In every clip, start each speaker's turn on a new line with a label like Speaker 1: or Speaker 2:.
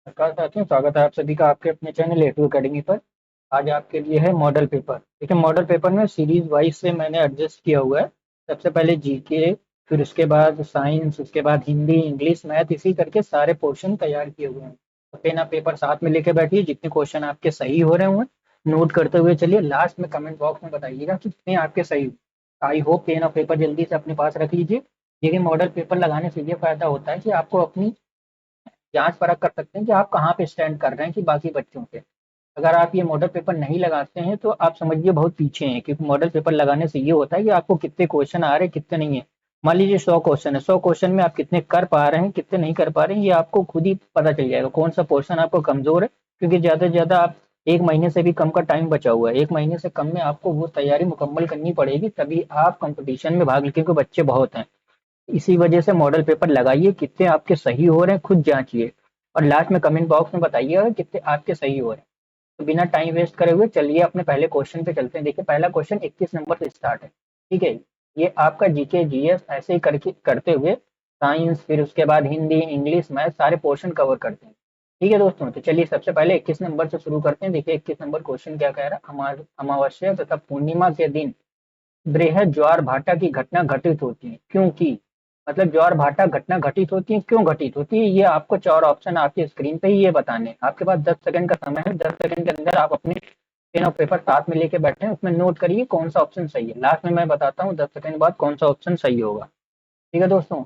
Speaker 1: नमस्कार साथियों, स्वागत है आप सभी का आपके अपने चैनल A2 अकेडमी पर। आज आपके लिए है मॉडल पेपर। देखिए, मॉडल पेपर में सीरीज वाइज से मैंने एडजस्ट किया हुआ है। सबसे पहले जीके, फिर उसके बाद साइंस, उसके बाद हिंदी, इंग्लिश, मैथ, इसी करके सारे पोर्शन तैयार किए हुए हैं। तो पेन आप पेपर साथ में लेके बैठिए, जितने क्वेश्चन आपके सही हो रहे होंगे नोट करते हुए चलिए। लास्ट में कमेंट बॉक्स में बताइएगा कि कितने आपके सही हुए। आई होप पेन और पेपर जल्दी से अपने पास रख लीजिए। देखिए, मॉडल पेपर लगाने से ये फायदा होता है कि आपको अपनी जांच परख कर सकते हैं कि आप कहाँ पे स्टैंड कर रहे हैं कि बाकी बच्चों से। अगर आप ये मॉडल पेपर नहीं लगाते हैं तो आप समझिए बहुत पीछे हैं, क्योंकि मॉडल पेपर लगाने से ये होता है कि आपको कितने क्वेश्चन आ रहे हैं, कितने नहीं है। मान लीजिए 100 क्वेश्चन है, 100 क्वेश्चन में आप कितने कर पा रहे हैं, कितने नहीं कर पा रहे हैं, ये आपको खुद ही पता चल जाएगा कौन सा पोर्शन आपको कमजोर है। क्योंकि ज्यादा से ज्यादा आप एक महीने से भी कम का टाइम बचा हुआ है, एक महीने से कम में आपको वो तैयारी मुकम्मल करनी पड़ेगी, तभी आप कंपटीशन में भाग ले, क्योंकि बच्चे बहुत हैं। इसी वजह से मॉडल पेपर लगाइए, कितने आपके सही हो रहे हैं खुद जांचिए, और लास्ट में कमेंट बॉक्स में बताइएगा कितने आपके सही हो रहे हैं। तो बिना टाइम वेस्ट करे हुए चलिए अपने पहले क्वेश्चन पे चलते हैं। देखिए, पहला क्वेश्चन 21 नंबर से स्टार्ट है। ठीक है, ये आपका जीके जीएस ऐसे ही करके करते हुए साइंस, फिर उसके बाद हिंदी, इंग्लिश, मैथ सारे पोर्शन कवर करते हैं। ठीक है दोस्तों, तो चलिए सबसे पहले 21 नंबर से शुरू करते हैं। देखिए 21 नंबर क्वेश्चन क्या कह रहा है। अमावस्या तथा पूर्णिमा के दिन बृहद ज्वार भाटा की घटना घटित होती है, क्योंकि मतलब ज्वार भाटा घटना घटित होती है, क्यों घटित होती है, ये आपको चार ऑप्शन आपकी स्क्रीन पे ही ये बताने हैं। आपके पास 10 सेकंड का समय है, 10 सेकंड के अंदर आप अपने पेन और पेपर साथ में लेके बैठे हैं, उसमें नोट करिए कौन सा ऑप्शन सही है। लास्ट में मैं बताता हूँ 10 सेकंड बाद कौन सा ऑप्शन सही होगा। ठीक है दोस्तों,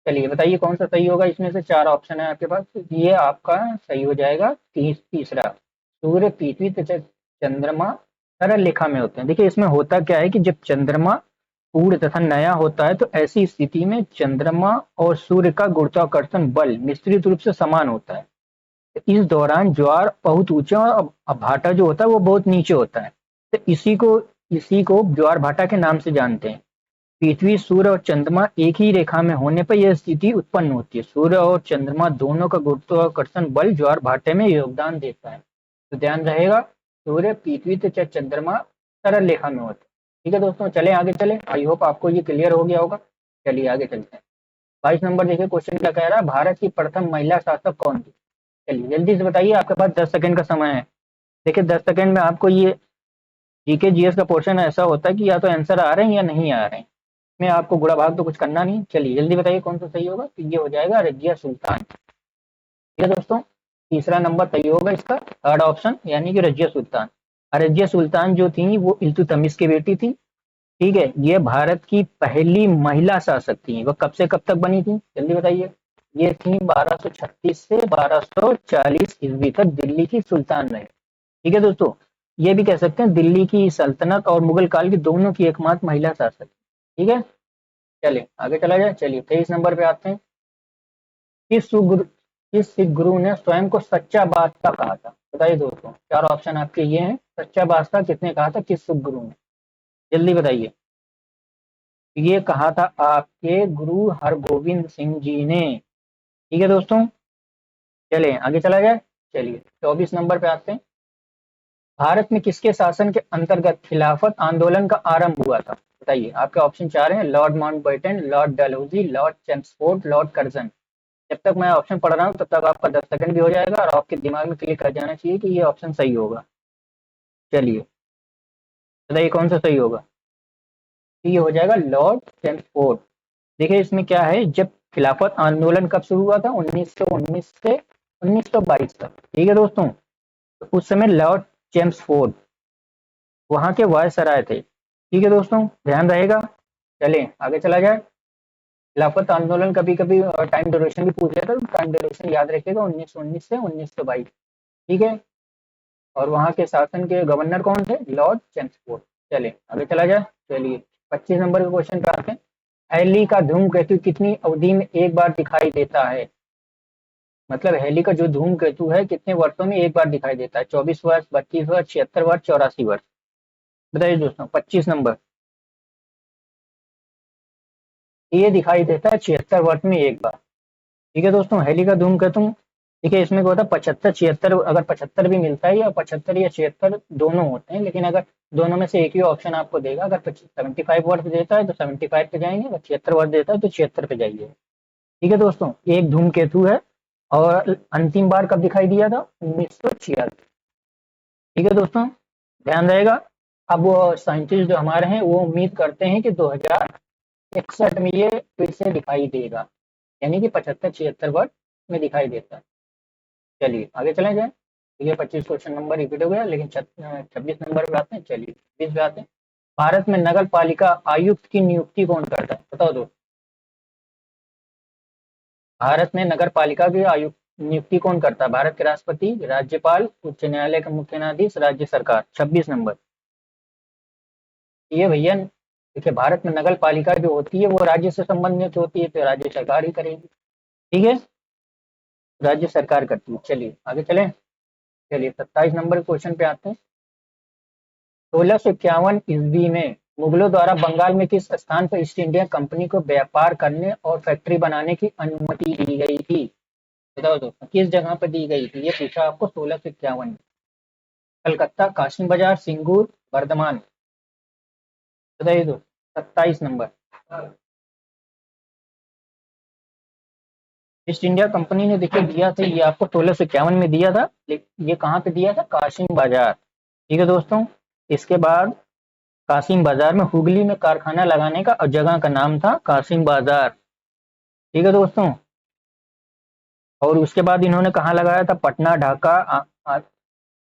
Speaker 1: चलिए बताइए कौन सा सही होगा। इसमें से चार ऑप्शन है आपके पास, ये आपका सही हो जाएगा तीसरा। सूर्य, पृथ्वी तथा चंद्रमा सरल रेखा में होते हैं। देखिए, इसमें होता क्या है कि जब चंद्रमा पूर्ण तथा नया होता है तो ऐसी स्थिति में चंद्रमा और सूर्य का गुरुत्वाकर्षण बल निश्चित रूप से समान होता है। इस दौरान ज्वार बहुत ऊंचा और भाटा जो होता है वो बहुत नीचे होता है। तो इसी को ज्वार भाटा के नाम से जानते हैं। पृथ्वी, सूर्य और चंद्रमा एक ही रेखा में होने पर यह स्थिति उत्पन्न होती है। सूर्य और चंद्रमा दोनों का गुरुत्वाकर्षण बल ज्वार भाटे में योगदान देता है। तो ध्यान रहेगा, सूर्य, पृथ्वी तथा चंद्रमा सरल रेखा में होते हैं। ठीक है दोस्तों, चले आगे चले। आई होप आपको ये क्लियर हो गया होगा। चलिए आगे चलते हैं। 22 नंबर देखिए, क्वेश्चन क्या कह रहा है। भारत की प्रथम महिला शासक कौन थी। चलिए जल्दी से बताइए, आपके पास 10 सेकंड का समय है। देखिए 10 सेकंड में आपको ये जीके जीएस का पोर्शन ऐसा होता है कि या तो आंसर आ रहे हैं या नहीं आ रहे हैं, में आपको गुड़ा भाग तो कुछ करना नहीं। चलिए जल्दी बताइए कौन सा सही होगा। तो ये हो जाएगा रजिया सुल्तान। ठीक है दोस्तों, तीसरा नंबर सही होगा इसका, थर्ड ऑप्शन, यानी कि रजिया सुल्तान। रजिया सुल्तान जो थी वो इल्तुतमिश की बेटी थी। ठीक है, ये भारत की पहली महिला शासक थी। वह कब से कब तक बनी थी, जल्दी बताइए। ये थी 1236 से 1240 ईस्वी तक दिल्ली की सुल्तान रहे। ठीक है दोस्तों, ये भी कह सकते हैं दिल्ली की सल्तनत और मुगल काल की दोनों की एकमात्र महिला शासक। ठीक है, चलिए आगे चला जाए। चलिए 23 नंबर पे आते हैं। किस सिख गुरु ने स्वयं को सच्चा बादशाह कहा था। बताइए दोस्तों, चार ऑप्शन आपके ये हैं। सच्चा बादशाह किसने कहा था, किस सिख गुरु ने, जल्दी बताइए। ये कहा था आपके गुरु हरगोविंद सिंह जी ने। ठीक है दोस्तों, चलिए आगे चला जाए। चलिए 24 नंबर पे आते हैं। भारत में किसके शासन के अंतर्गत खिलाफत आंदोलन का आरंभ हुआ था। बताइए, आपके ऑप्शन चार हैं। Lord Mountbatten, Lord Dalhousie, Lord Chelmsford, Lord Curzon. जब तक मैं ऑप्शन पढ़ रहा हूँ तब तक आपका 10 सेकंड भी हो जाएगा, और आपके दिमाग में क्लिक कर जाना चाहिए कि ये ऑप्शन सही होगा। चलिए बताइए कौन सा सही होगा। तो ये हो जाएगा लॉर्ड चेम्सफोर्ड। देखिए इसमें क्या है, जब खिलाफत आंदोलन कब शुरू हुआ था, 1919 से 1922 तक। ठीक है दोस्तों, तो उस समय लॉर्ड चेम्सफोर्ड वहां के वायसराय थे। ठीक है दोस्तों, ध्यान रहेगा। चलिए आगे चला जाए। खिलाफत आंदोलन कभी कभी टाइम ड्यूरेशन भी पूछ लेता है, तो टाइम ड्यूरेशन याद रखिएगा, 1919 से 1922। ठीक है, और वहां के शासन के गवर्नर कौन थे, लॉर्ड चेम्सफोर्ड। चलिए आगे चला जाए। चलिए 25 नंबर के क्वेश्चन पे आते हैं। हैली का धूमकेतु कितनी अवधि में एक बार दिखाई देता है। मतलब हैली का जो धूमकेतु है कितने वर्षों में एक बार दिखाई देता है, 24 वर्ष, 32 वर्ष, 76 वर्ष, 84 वर्ष। बताइए दोस्तों, 25 नंबर। ये दिखाई देता है 76 वर्ष में एक बार। ठीक है दोस्तों, हैली का धूमकेतु। देखिए इसमें क्या होता है, 75 76, अगर 75 भी मिलता है या 75 या 76 दोनों होते हैं, लेकिन अगर दोनों में से एक ही ऑप्शन आपको देगा, अगर 75 वर्ष देता है तो 75 पे जाएंगे, अगर 76 वर्ष देता है तो 76 पे जाइए। ठीक है दोस्तों, एक धूमकेतु है और अंतिम बार कब दिखाई दिया था? 1976। ठीक है दोस्तों, ध्यान रहेगा। अब वो साइंटिस्ट जो हमारे हैं वो उम्मीद करते हैं कि 2061 में ये फिर से दिखाई देगा, यानी कि 75-76 वर्ष में दिखाई देता है। चलिए आगे चले जाए। ये 25 क्वेश्चन नंबर रिपीट हो गया, लेकिन 26 नंबर पे आते हैं। चलिए 20 पे आते हैं। भारत में नगर पालिका आयुक्त की नियुक्ति कौन करता है? बताओ दो। भारत में नगर पालिका की आयुक्त नियुक्ति कौन करता है? भारत के राष्ट्रपति, राज्यपाल, उच्च न्यायालय का मुख्य न्यायाधीश, राज्य सरकार। 26 नंबर। ये भैया देखिए, भारत में नगर पालिका जो होती है वो राज्य से संबंधित होती है, तो राज्य सरकार ही करेगी। ठीक है, राज्य सरकार करती है। चलिए आगे चलें। चलिए 27 नंबर क्वेश्चन पे आते हैं। 1651 ईस्वी में मुगलों द्वारा बंगाल में किस स्थान पर ईस्ट इंडिया कंपनी को व्यापार करने और फैक्ट्री बनाने की अनुमति दी गई थी? बताओ दोस्तों, किस जगह पर दी गई थी? ये पूछा आपको 1651 में। कलकत्ता, कासिम बाजार, सिंगूर, बर्धमान। बताइए दो। 27 नंबर। ईस्ट इंडिया कंपनी ने देखिए दिया था, ये आपको 1651 में दिया था, लेकिन ये कहाँ पे दिया था? कासिम बाजार। ठीक है दोस्तों, इसके बाद कासिम बाजार में हुगली में कारखाना लगाने का जगह का नाम था कासिम बाजार। ठीक है दोस्तों, और उसके बाद इन्होंने कहाँ लगाया था? पटना, ढाका,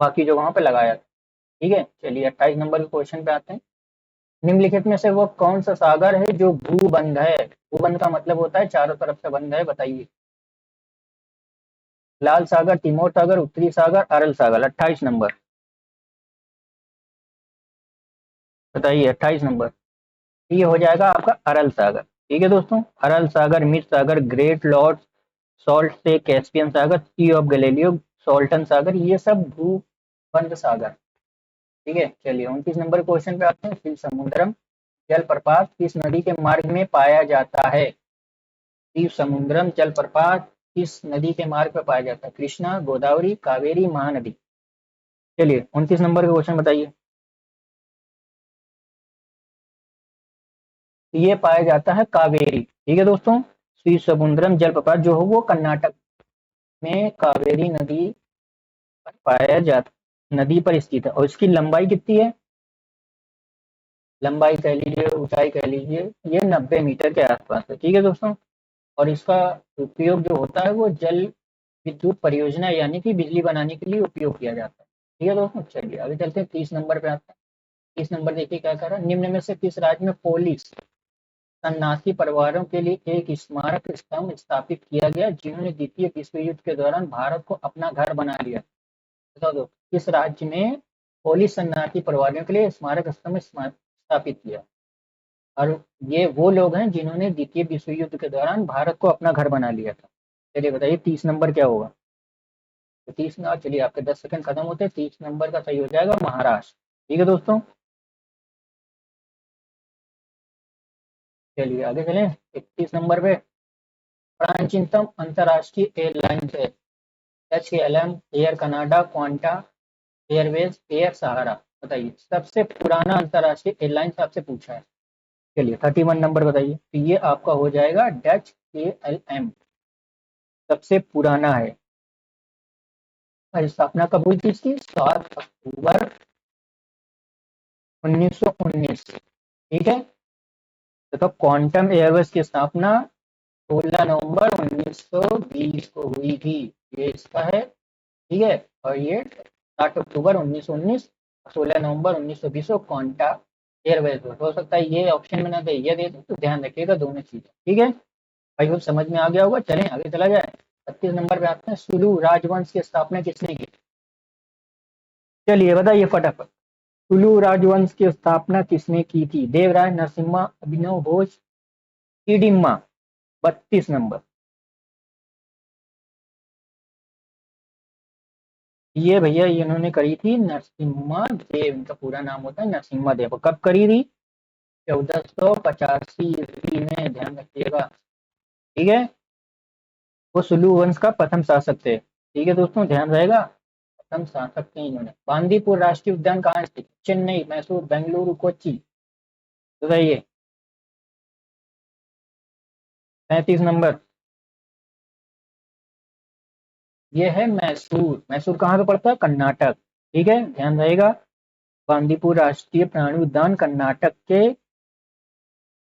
Speaker 1: बाकी जगहों पे लगाया था। ठीक है, चलिए 28 नंबर के क्वेश्चन पे आते हैं। निम्नलिखित में से वो कौन सा सागर है जो भूबंध है? भूबंध का मतलब होता है चारों तरफ से बंद है, बताइए। लाल सागर, तिमोर सागर, उत्तरी सागर, अरल सागर। 28 नंबर। बताइए 28 नंबर। ये हो जाएगा आपका अरल सागर। ठीक है दोस्तों, अरल सागर, मिड सागर, ग्रेट लॉर्ड सॉल्ट से, कैस्पियन सागर, सी ऑफ गैलीलियो, सोल्टन सागर, ये सब भूमध्य सागर। ठीक है, चलिए 29 नंबर क्वेश्चन पे आते हैं। शिव समुद्रम जलप्रपात किस नदी के मार्ग में पाया जाता है? शिव समुद्रम जलप्रपात किस नदी के मार्ग पर पाया जाता है? कृष्णा, गोदावरी, कावेरी, महानदी। चलिए 29 नंबर का क्वेश्चन बताइए। ये पाया जाता है कावेरी। ठीक है दोस्तों, शिव समुद्रम जलप्रपात जो है वो कर्नाटक में कावेरी नदी पर पाया जाता, नदी पर स्थित है। और इसकी लंबाई कितनी है? लंबाई कह लीजिए, ऊंचाई कह लीजिए, ये 90 मीटर के आसपास है। ठीक है दोस्तों, और इसका उपयोग जो होता है वो जल विद्युत परियोजना यानी कि बिजली बनाने के लिए उपयोग किया जाता है। ठीक है दोस्तों, चलिए आगे चलते हैं। 30 नंबर पे आते हैं। 30 नंबर देखिए क्या कर रहा है। निम्न में से किस राज्य में पोलिस सन्यासी परिवारों के लिए एक स्मारक स्तंभ स्थापित किया गया जिन्होंने द्वितीय विश्व युद्ध के दौरान भारत को अपना घर बना लिया? बता दो, किस राज्य में पोलिस शरणार्थी परिवारों के लिए स्मारक स्तंभ स्थापित किया? और ये वो लोग हैं जिन्होंने द्वितीय विश्व युद्ध के दौरान भारत को अपना घर बना लिया था। चलिए बताइए 30 नंबर क्या होगा? तो 30 नंबर, चलिए आपके 10 सेकंड खत्म होते हैं। 30 नंबर का सही हो जाएगा महाराष्ट्र। ठीक है दोस्तों, चलिए आगे चलें। 31 नंबर पे प्राचीनतम अंतर्राष्ट्रीय एयरलाइंस है? HLM, Air Canada, Qantas Airways, Air Sahara. बताइए सबसे पुराना अंतर्राष्ट्रीय एयरलाइंस आपसे पूछा है। चलिए 31 नंबर बताइए। तो ये आपका हो जाएगा डच KLM, सबसे पुराना है। और स्थापना कब हुई थी इसकी? 7 अक्टूबर 1919। ठीक है, तो क्वांटम एयरवेज की स्थापना 16 नवंबर 1920 को हुई थी। ये इसका है। ठीक है, और ये 8 अक्टूबर 1919, 16 नवंबर 1920 को क्वांटा एयरवेज हो सकता है ये ऑप्शन में ना दे, ये दे दे, तो ध्यान रखिएगा दोनों चीजें। ठीक है भाई, वो समझ में आ गया होगा। चलें आगे चला जाए। 32 नंबर पे आते हैं। सुलू राजवंश की स्थापना किसने की? चलिए बताइए फटाफट। सुलू राजवंश की स्थापना किसने की थी? देवराय, नरसिम्हा, अभिनव घोष, हिडिम्बा। 32 नंबर। ये भैया इन्होंने करी थी नरसिम्हा देव, इनका पूरा नाम होता है नरसिम्हा देव। कब करी थी? 1485 ईस्वी में, ध्यान रखिएगा। ठीक है, वो सुलू वंश का प्रथम शासक थे। ठीक है दोस्तों, ध्यान रहेगा। प्रथम शासक थे इन्होंने। बांदीपुर राष्ट्रीय उद्यान कहाँ स्थित? चेन्नई, मैसूर, बेंगलुरु, कोच्चि। बताइए। 35 नंबर। ये है मैसूर। मैसूर कहाँ पे पड़ता है? कर्नाटक। ठीक है, ध्यान रहेगा। बांदीपुर राष्ट्रीय प्राणी उद्यान कर्नाटक के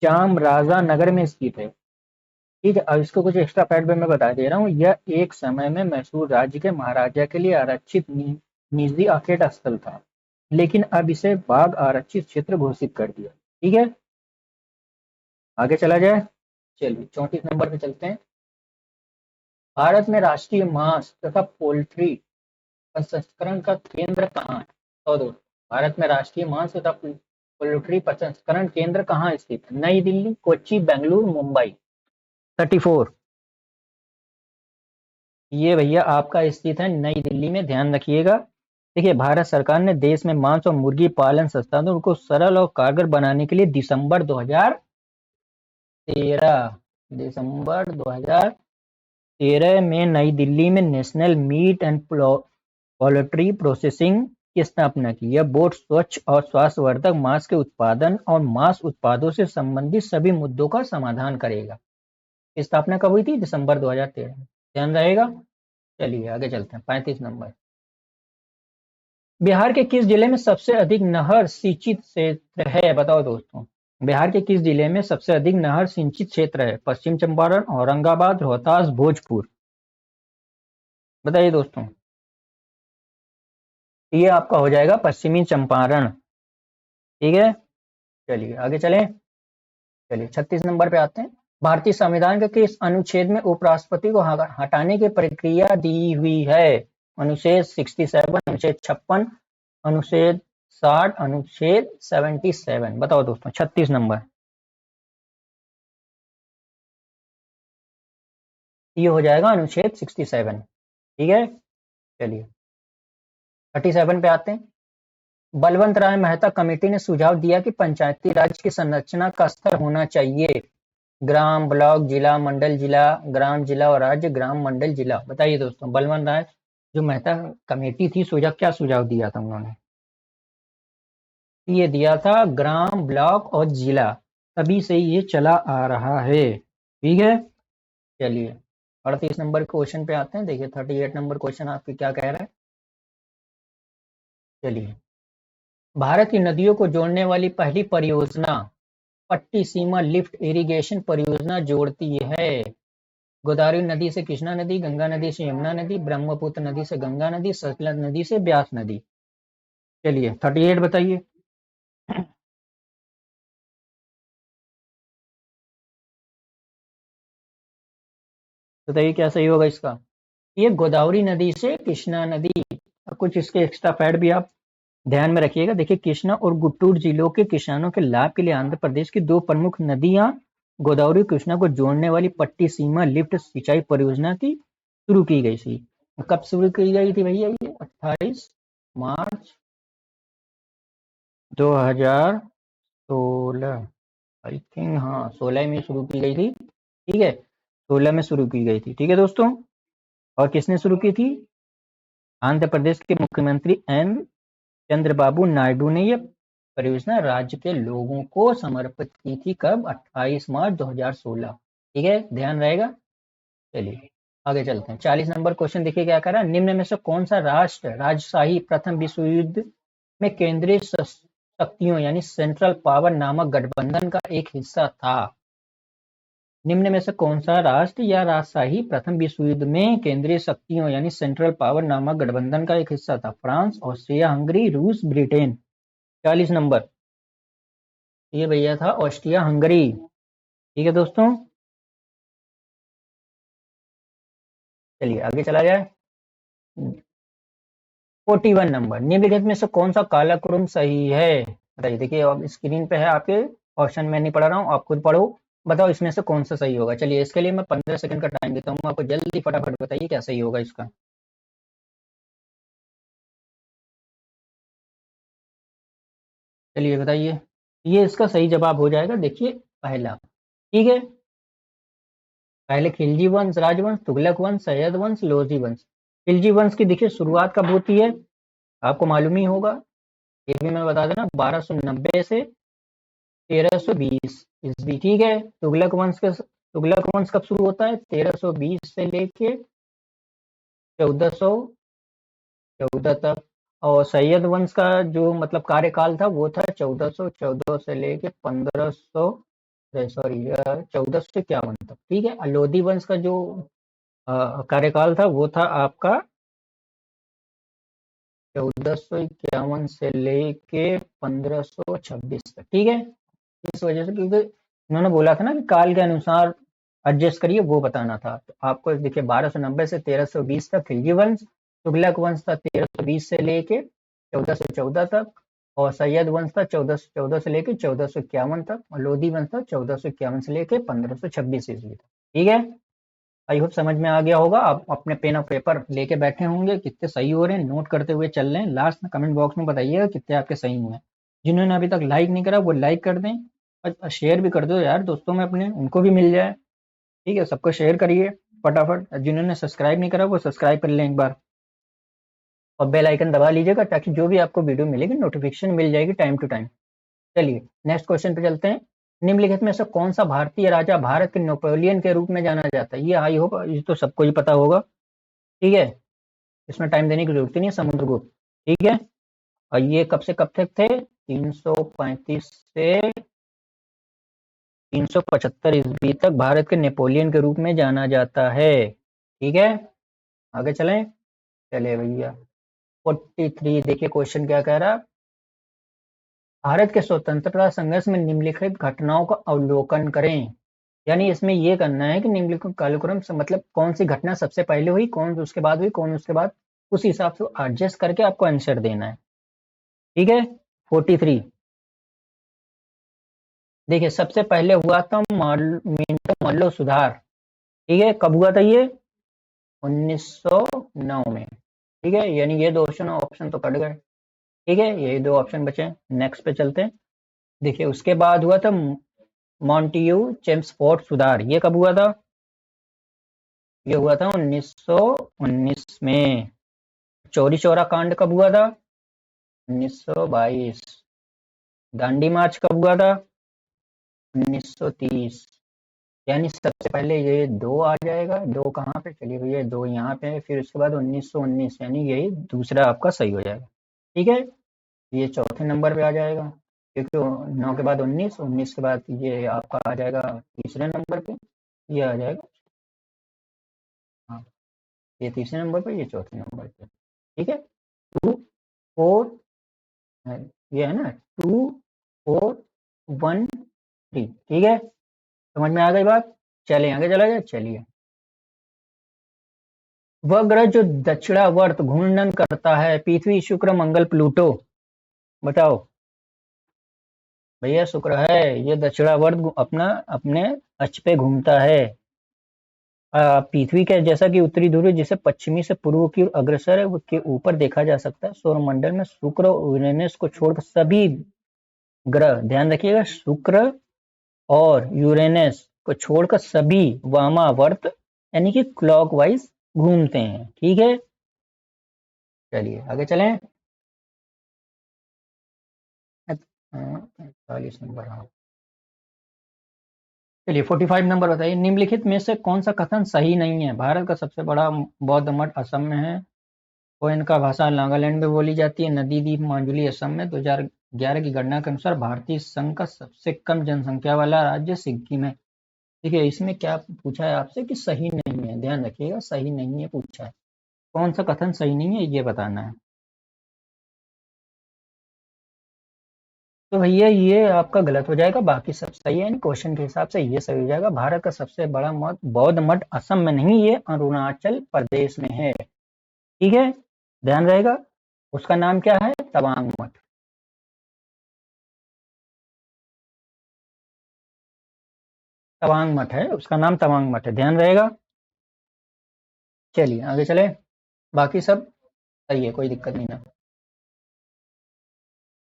Speaker 1: चामराजा नगर में स्थित है। ठीक है, अब इसको कुछ एक्स्ट्रा फैक्ट में मैं बता दे रहा हूँ। यह एक समय में मैसूर राज्य के महाराजा के लिए आरक्षित निजी आखेट स्थल था, लेकिन अब इसे बाघ आरक्षित क्षेत्र घोषित कर दिया। ठीक है, आगे चला जाए। चलिए 34 नंबर पे चलते हैं। भारत में राष्ट्रीय मांस तथा पोल्ट्री प्रसंस्करण का केंद्र कहाँ है? तो दोस्तों, भारत में राष्ट्रीय मांस तथा पोल्ट्री प्रसंस्करण केंद्र कहाँ स्थित है? नई दिल्ली, कोच्चि, बेंगलुरु, मुंबई। 34। ये भैया आपका स्थित है नई दिल्ली में, ध्यान रखिएगा। देखिए, भारत सरकार ने देश में मांस और मुर्गी पालन संसाधनों को सरल और कारगर बनाने के लिए दिसंबर 2013 में नई दिल्ली में national meat and poultry processing की स्थापना की। यह बोर्ड स्वच्छ और स्वास्थ्यवर्धक मांस के उत्पादन और मांस उत्पादों से संबंधित सभी मुद्दों का समाधान करेगा। स्थापना कब हुई थी? दिसंबर 2013 में, ध्यान रहेगा। चलिए आगे चलते हैं। 35 नंबर। बिहार के किस जिले में सबसे अधिक नहर सिंचित क्षेत्र है? बताओ दोस्तों, बिहार के किस जिले में सबसे अधिक नहर सिंचित क्षेत्र है? पश्चिम चंपारण, औरंगाबाद, रोहतास, भोजपुर। बताइए दोस्तों। ये आपका हो जाएगा पश्चिमी चंपारण। ठीक है, चलिए आगे चलें। चलिए 36 नंबर पे आते हैं। भारतीय संविधान के किस अनुच्छेद में उपराष्ट्रपति को हटाने की प्रक्रिया दी हुई है? अनुच्छेद 67, अनुच्छेद 56, अनुच्छेद 60, अनुच्छेद 77। बताओ दोस्तों। 36 नंबर। ये हो जाएगा अनुच्छेद 67। ठीक है, चलिए 37 पे आते हैं। बलवंत राय मेहता कमेटी ने सुझाव दिया कि पंचायती राज की संरचना का स्तर होना चाहिए ग्राम, ब्लॉक, जिला, मंडल, जिला, ग्राम, जिला और राज्य, ग्राम, मंडल, जिला। बताइए दोस्तों, बलवंत राय जो मेहता कमेटी थी, क्या सुझाव दिया था उन्होंने? ये दिया था ग्राम, ब्लॉक और जिला, तभी से ये चला आ रहा है। ठीक है, चलिए 38 नंबर क्वेश्चन पे आते हैं। देखिए 38 नंबर क्वेश्चन आपके क्या कह रहा है। चलिए, भारत की नदियों को जोड़ने वाली पहली परियोजना पट्टी सीमा लिफ्ट इरिगेशन परियोजना जोड़ती है गोदावरी नदी से कृष्णा नदी, गंगा नदी से यमुना नदी, ब्रह्मपुत्र नदी से गंगा नदी, सतलज नदी से ब्यास नदी। चलिए 38 बताइए। बताइए क्या सही होगा इसका? ये गोदावरी नदी से कृष्णा नदी। और कुछ इसके एक्स्ट्रा फैक्ट भी आप ध्यान में रखिएगा। देखिए, कृष्णा और गुंटूर जिलों के किसानों के लाभ के लिए आंध्र प्रदेश की दो प्रमुख नदियां गोदावरी और कृष्णा को जोड़ने वाली पट्टी सीमा लिफ्ट सिंचाई परियोजना की शुरू की गई थी। कब शुरू की गई थी भैया? ये 28 मार्च 2016। आई थिंक हाँ, 16 में शुरू की गई थी। ठीक है, 16 में शुरू की गई थी। ठीक है दोस्तों, और किसने शुरू की थी? आंध्र प्रदेश के मुख्यमंत्री एम चंद्रबाबू नायडू ने यह परियोजना राज्य के लोगों को समर्पित की थी। कब? 28 मार्च 2016। ठीक है, ध्यान रहेगा। चलिए आगे चलते हैं। 40 नंबर क्वेश्चन देखिए क्या कह रहा है। निम्न में से कौन सा राष्ट्र राजशाही प्रथम विश्व युद्ध में केंद्रीय शक्तियों यानी सेंट्रल पावर नामक गठबंधन का एक हिस्सा था? निम्न में से कौन सा राष्ट्र या राजशाही प्रथम विश्व युद्ध में केंद्रीय शक्तियों यानी सेंट्रल पावर नामक गठबंधन का एक हिस्सा था? फ्रांस, ऑस्ट्रिया हंगरी, रूस, ब्रिटेन। 40 नंबर। ये भैया था ऑस्ट्रिया हंगरी। ठीक है दोस्तों, चलिए आगे चला जाए। 41 नंबर। निम्नलिखित में से कौन सा कालक्रम सही है? बताइए। देखिए अब स्क्रीन पे है आपके, ऑप्शन में नहीं पढ़ रहा हूँ, आप खुद पढ़ो। बताओ इसमें से कौन सा सही होगा। चलिए इसके लिए मैं 15 सेकंड का टाइम देता हूँ आपको, जल्दी फटाफट बताइए क्या सही होगा इसका। चलिए बताइए। ये इसका सही जवाब हो जाएगा। देखिए पहला। ठीक है, पहले खिलजी वंश, राजवंश, तुगलक वंश, सैयद वंश, लोधी वंश। खिलजी वंश की देखिए शुरुआत कब होती है? आपको मालूम ही होगा, ये भी मैं बता देना, 1290 से 1320 ईस्वी। ठीक है, तुगलक वंश कब शुरू होता है? 1320 से लेके 1414 तक। और सैयद वंश का जो मतलब कार्यकाल था वो था 1414 से लेके 1500, सॉरी 1451 तक। ठीक है। लोधी वंश का जो कार्यकाल था वो था आपका 1451 से लेके 1526 तक। ठीक है। इस वजह से क्योंकि उन्होंने बोला था ना कि काल के अनुसार एडजस्ट करिए, वो बताना था। तो आपको देखिए 1290 से 1320 तक खिलजी वंश, तुगलक वंश था 1320 से लेके 1414 तक, और सैयद वंश था 1414 से लेके 1451 तक, और लोधी वंश था 1451 से लेके 1526 ईस्वी तक। ठीक है। आई होप समझ में आ गया होगा। आप अपने पेन और पेपर लेके बैठे होंगे, कितने सही हो रहे हैं नोट करते हुए चल रहे हैं। लास्ट में कमेंट बॉक्स में बताइएगा कितने आपके सही हुए हैं। जिन्होंने अभी तक लाइक नहीं करा वो लाइक कर दें, और शेयर भी कर दो यार दोस्तों में अपने, उनको भी मिल जाए। ठीक है, सबको शेयर करिए फटाफट। जिन्होंने सब्सक्राइब नहीं करा वो सब्सक्राइब कर लें एक बार, और बेल आइकन दबा लीजिएगा ताकि जो भी आपको वीडियो मिलेगी नोटिफिकेशन मिल जाएगी टाइम टू टाइम। चलिए नेक्स्ट क्वेश्चन पे चलते हैं। निम्नलिखित में से कौन सा भारतीय राजा भारत के नेपोलियन के रूप में जाना जाता है? ये आई होप ये तो सबको ही पता होगा। ठीक है, इसमें टाइम देने की जरूरत ही नहीं है, समुद्रगुप्त। ठीक है। और ये कब से कब तक थे? 335 से 375 ईस्वी तक भारत के नेपोलियन के रूप में जाना जाता है। ठीक है, आगे चलें। चले भैया 43 देखिए क्वेश्चन क्या कह रहा। भारत के स्वतंत्रता संघर्ष में निम्नलिखित घटनाओं का अवलोकन करें। यानी इसमें यह करना है कि निम्नलिखित कालक्रम से मतलब कौन सी घटना सबसे पहले हुई, कौन उसके बाद हुई, कौन उसके बाद, उस हिसाब से एडजस्ट करके आपको आंसर देना है। ठीक है। 43 देखिए सबसे पहले हुआ था मिंटो मल्लो सुधार। ठीक है, कब हुआ था ये? 1909 में। ठीक है, यानी ये दो ऑप्शन ऑप्शन तो कट गए। ठीक है, ये दो ऑप्शन बचे। नेक्स्ट पे चलते हैं। देखिए उसके बाद हुआ था मॉन्टियू चेम्सफोर्ड सुधार। ये कब हुआ था? ये हुआ था 1919 में। चौरी चौरा कांड कब हुआ था? 1922। दांडी मार्च कब हुआ था? 1930। यानी सबसे पहले ये दो आ जाएगा। दो कहाँ पे? चलिए भैया दो यहाँ पे है, फिर उसके बाद 1919, यानी यही दूसरा आपका सही हो जाएगा। ठीक है, ये चौथे नंबर पे आ जाएगा क्योंकि 9 के बाद 19, 19 के बाद ये आपका आ जाएगा तीसरे नंबर पे। ये आ जाएगा, हाँ, ये तीसरे नंबर पे, ये चौथे नंबर पे। ठीक है, 2 4 ये है ना, 2 4 1 3। ठीक है, समझ में आ गई बात? चलिए आगे चला जाए। चलिए, वह ग्रह जो दक्षिणावर्त घूर्णन करता है, पृथ्वी, शुक्र, मंगल, प्लूटो। बताओ भैया, शुक्र है। ये दक्षिणावर्त अपना अपने अक्ष पे घूमता है। पृथ्वी के जैसा कि उत्तरी ध्रुव जिसे पश्चिमी से पूर्व की ओर अग्रसर है, के ऊपर देखा जा सकता है। सौरमंडल में शुक्र और यूरेनस को छोड़कर सभी ग्रह, ध्यान रखिएगा, शुक्र और यूरेनस को छोड़कर सभी वामावर्त यानी कि क्लॉकवाइज घूमते हैं। ठीक है, चलिए आगे चलें। 45 नंबर, हाँ। चलिए 45 नंबर बताइए। निम्नलिखित में से कौन सा कथन सही नहीं है? भारत का सबसे बड़ा बौद्ध मठ असम में है। कोयन का भाषा नागालैंड में बोली जाती है। नदी द्वीप माजुली असम में। 2011 की गणना के अनुसार भारतीय संघ का सबसे कम जनसंख्या वाला राज्य सिक्किम है। देखिए इसमें क्या पूछा है आपसे कि सही नहीं है, ध्यान रखिएगा, सही नहीं है पूछा है। कौन सा कथन सही नहीं है ये बताना है। तो भैया ये आपका गलत हो जाएगा, बाकी सब सही है। क्वेश्चन के हिसाब से ये सही हो जाएगा। भारत का सबसे बड़ा मठ बौद्ध मठ असम में नहीं, ये अरुणाचल प्रदेश में है। ठीक है, ध्यान रहेगा। उसका नाम क्या है? तवांग मठ। तवांग मठ है उसका नाम, तवांग मठ है, ध्यान रहेगा। चलिए आगे चले, बाकी सब सही है, कोई दिक्कत नहीं ना।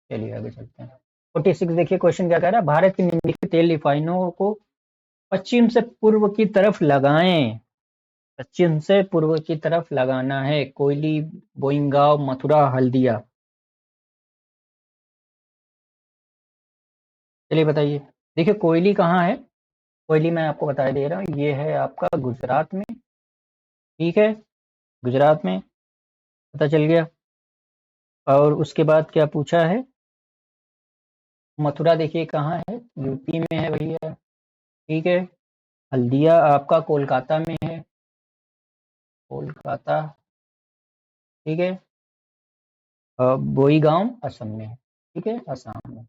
Speaker 1: चलिए आगे चलते हैं। 46 देखिए क्वेश्चन क्या कह रहा है। भारत की निम्नलिखित तेल रिफाइनरों को पश्चिम से पूर्व की तरफ लगाएं। पश्चिम से पूर्व की तरफ लगाना है। कोयली, बोइंगाव, मथुरा, हल्दिया। चलिए बताइए। देखिए कोयली कहाँ है? कोयली मैं आपको बता दे रहा हूँ, ये है आपका गुजरात में। ठीक है, गुजरात में, पता चल गया। और उसके बाद क्या पूछा है, मथुरा देखिए कहाँ है, यूपी में है भैया, ठीक है। हल्दिया आपका कोलकाता में है, कोलकाता, ठीक है। बोईगांव असम में है, ठीक है, असम में।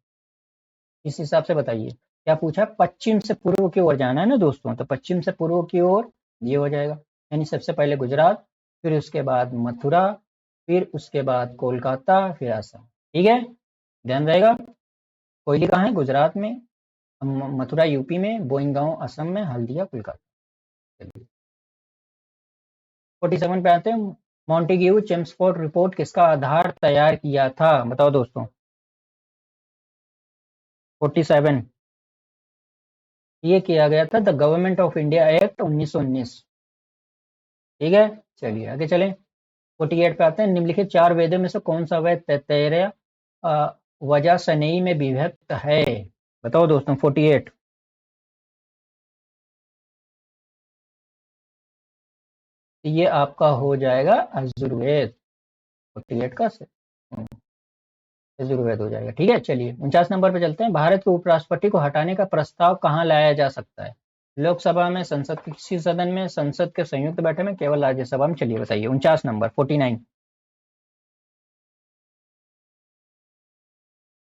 Speaker 1: इस हिसाब से बताइए क्या पूछा, पश्चिम से पूर्व की ओर जाना है ना दोस्तों, तो पश्चिम से पूर्व की ओर ये हो जाएगा, यानी सबसे पहले गुजरात, फिर उसके बाद मथुरा, फिर उसके बाद कोलकाता, फिर असम, ठीक है, ध्यान रहेगा। कोयली कहाँ है, गुजरात में, मथुरा यूपी में, बोईगांव असम में, हल्दिया कोलकाता। 47 पे आते हैं, मॉन्टेग्यू चेम्सफोर्ड रिपोर्ट किसका आधार तैयार किया था, बताओ दोस्तों। 47 ये किया गया था the government of India act 1919, ठीक है। चलिए आगे चलें, 48 पे आते हैं, निम्नलिखित चार वेदों में से कौन सा वेद तैतैरय वज्रसनेयी में विभक्त है, बताओ दोस्तों। 48 ये आपका हो जाएगा यजुर्वेद, 48 का यजुर्वेद हो जाएगा, ठीक है। चलिए 49 नंबर पे चलते हैं, भारत के उपराष्ट्रपति को हटाने का प्रस्ताव कहाँ लाया जा सकता है, लोकसभा में, संसद के किसी सदन में, संसद के संयुक्त बैठक में, केवल राज्यसभा में, चलिए बताइए। 49 नंबर 49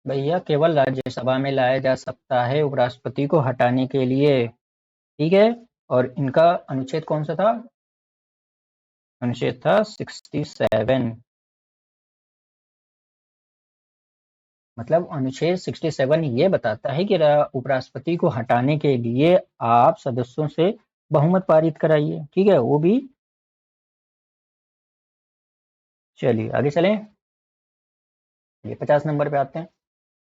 Speaker 1: भैया केवल राज्यसभा में लाया जा सकता है उपराष्ट्रपति को हटाने के लिए, ठीक है। और इनका अनुच्छेद कौन सा था, अनुच्छेद था 67, मतलब अनुच्छेद 67 ये बताता है कि उपराष्ट्रपति को हटाने के लिए आप सदस्यों से बहुमत पारित कराइए, ठीक है, वो भी। चलिए आगे चलें, ये 50 नंबर पे आते हैं,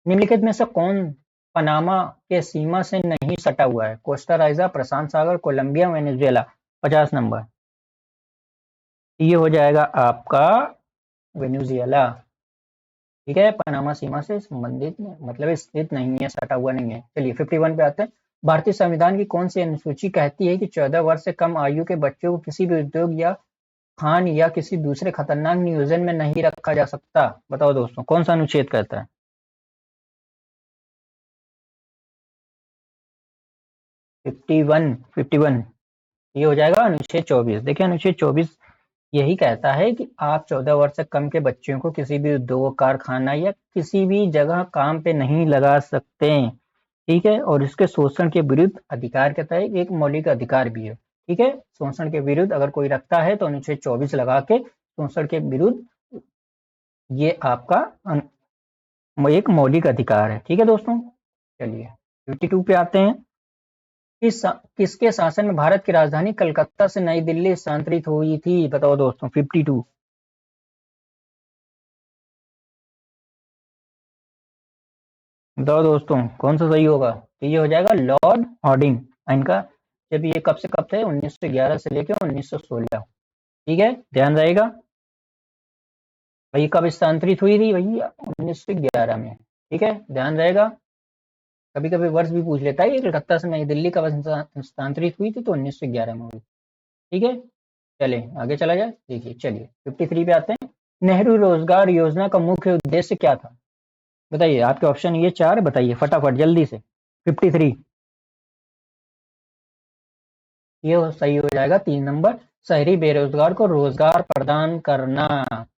Speaker 1: निम्नलिखित में से कौन पनामा के सीमा से नहीं सटा हुआ है, कोस्टा राइजा, प्रशांत सागर, कोलंबिया, वेनेजुएला। 50 नंबर ये हो जाएगा आपका वेनेजुएला, ठीक है, पनामा सीमा से संबंधित मतलब स्थित नहीं है, सटा हुआ नहीं है। चलिए 51 पे आते हैं, भारतीय संविधान की कौन सी अनुसूची कहती है कि 14 वर्ष से कम आयु के बच्चों को किसी भी उद्योग या खान या किसी दूसरे खतरनाक नियोजन में नहीं रखा जा सकता, बताओ दोस्तों, कौन सा अनुच्छेद कहता है। 51 ये हो जाएगा अनुच्छेद 24, देखिए अनुच्छेद 24 यही कहता है कि आप 14 वर्ष से कम के बच्चों को किसी भी उद्योग, कारखाना या किसी भी जगह काम पे नहीं लगा सकते, ठीक है। और इसके शोषण के विरुद्ध अधिकार कहता है, एक मौलिक अधिकार भी है, ठीक है। शोषण के विरुद्ध अगर कोई रखता है तो अनुच्छेद 24 लगा के शोषण के विरुद्ध ये आपका एक मौलिक अधिकार है, ठीक है दोस्तों। चलिए 52 पे आते हैं, किसके शासन में भारत की राजधानी कलकत्ता से नई दिल्ली स्थानांतरित हुई थी, बताओ दोस्तों। 52 बताओ दोस्तों कौन सा सही होगा, तो ये हो जाएगा लॉर्ड हॉर्डिंग, इनका जब ये कब से कब थे, 1911 से लेकर 1916, ठीक है, ध्यान रहेगा। भाई कब स्थानांतरित हुई थी भैया, 1911 में, ठीक है, ध्यान रहेगा। कभी कभी वर्ष भी पूछ लेता है, ये कलकत्ता से नई दिल्ली कब स्थानांतरित हुई थी, तो 1911 में हुई, ठीक है। चले आगे चला जाए, देखिए चलिए 53 पे आते हैं, नेहरू रोजगार योजना का मुख्य उद्देश्य क्या था, बताइए। आपके ऑप्शन ये चार, बताइए फटाफट जल्दी से। 53 ये सही हो जाएगा, 3 नंबर, शहरी बेरोजगार को रोजगार प्रदान करना,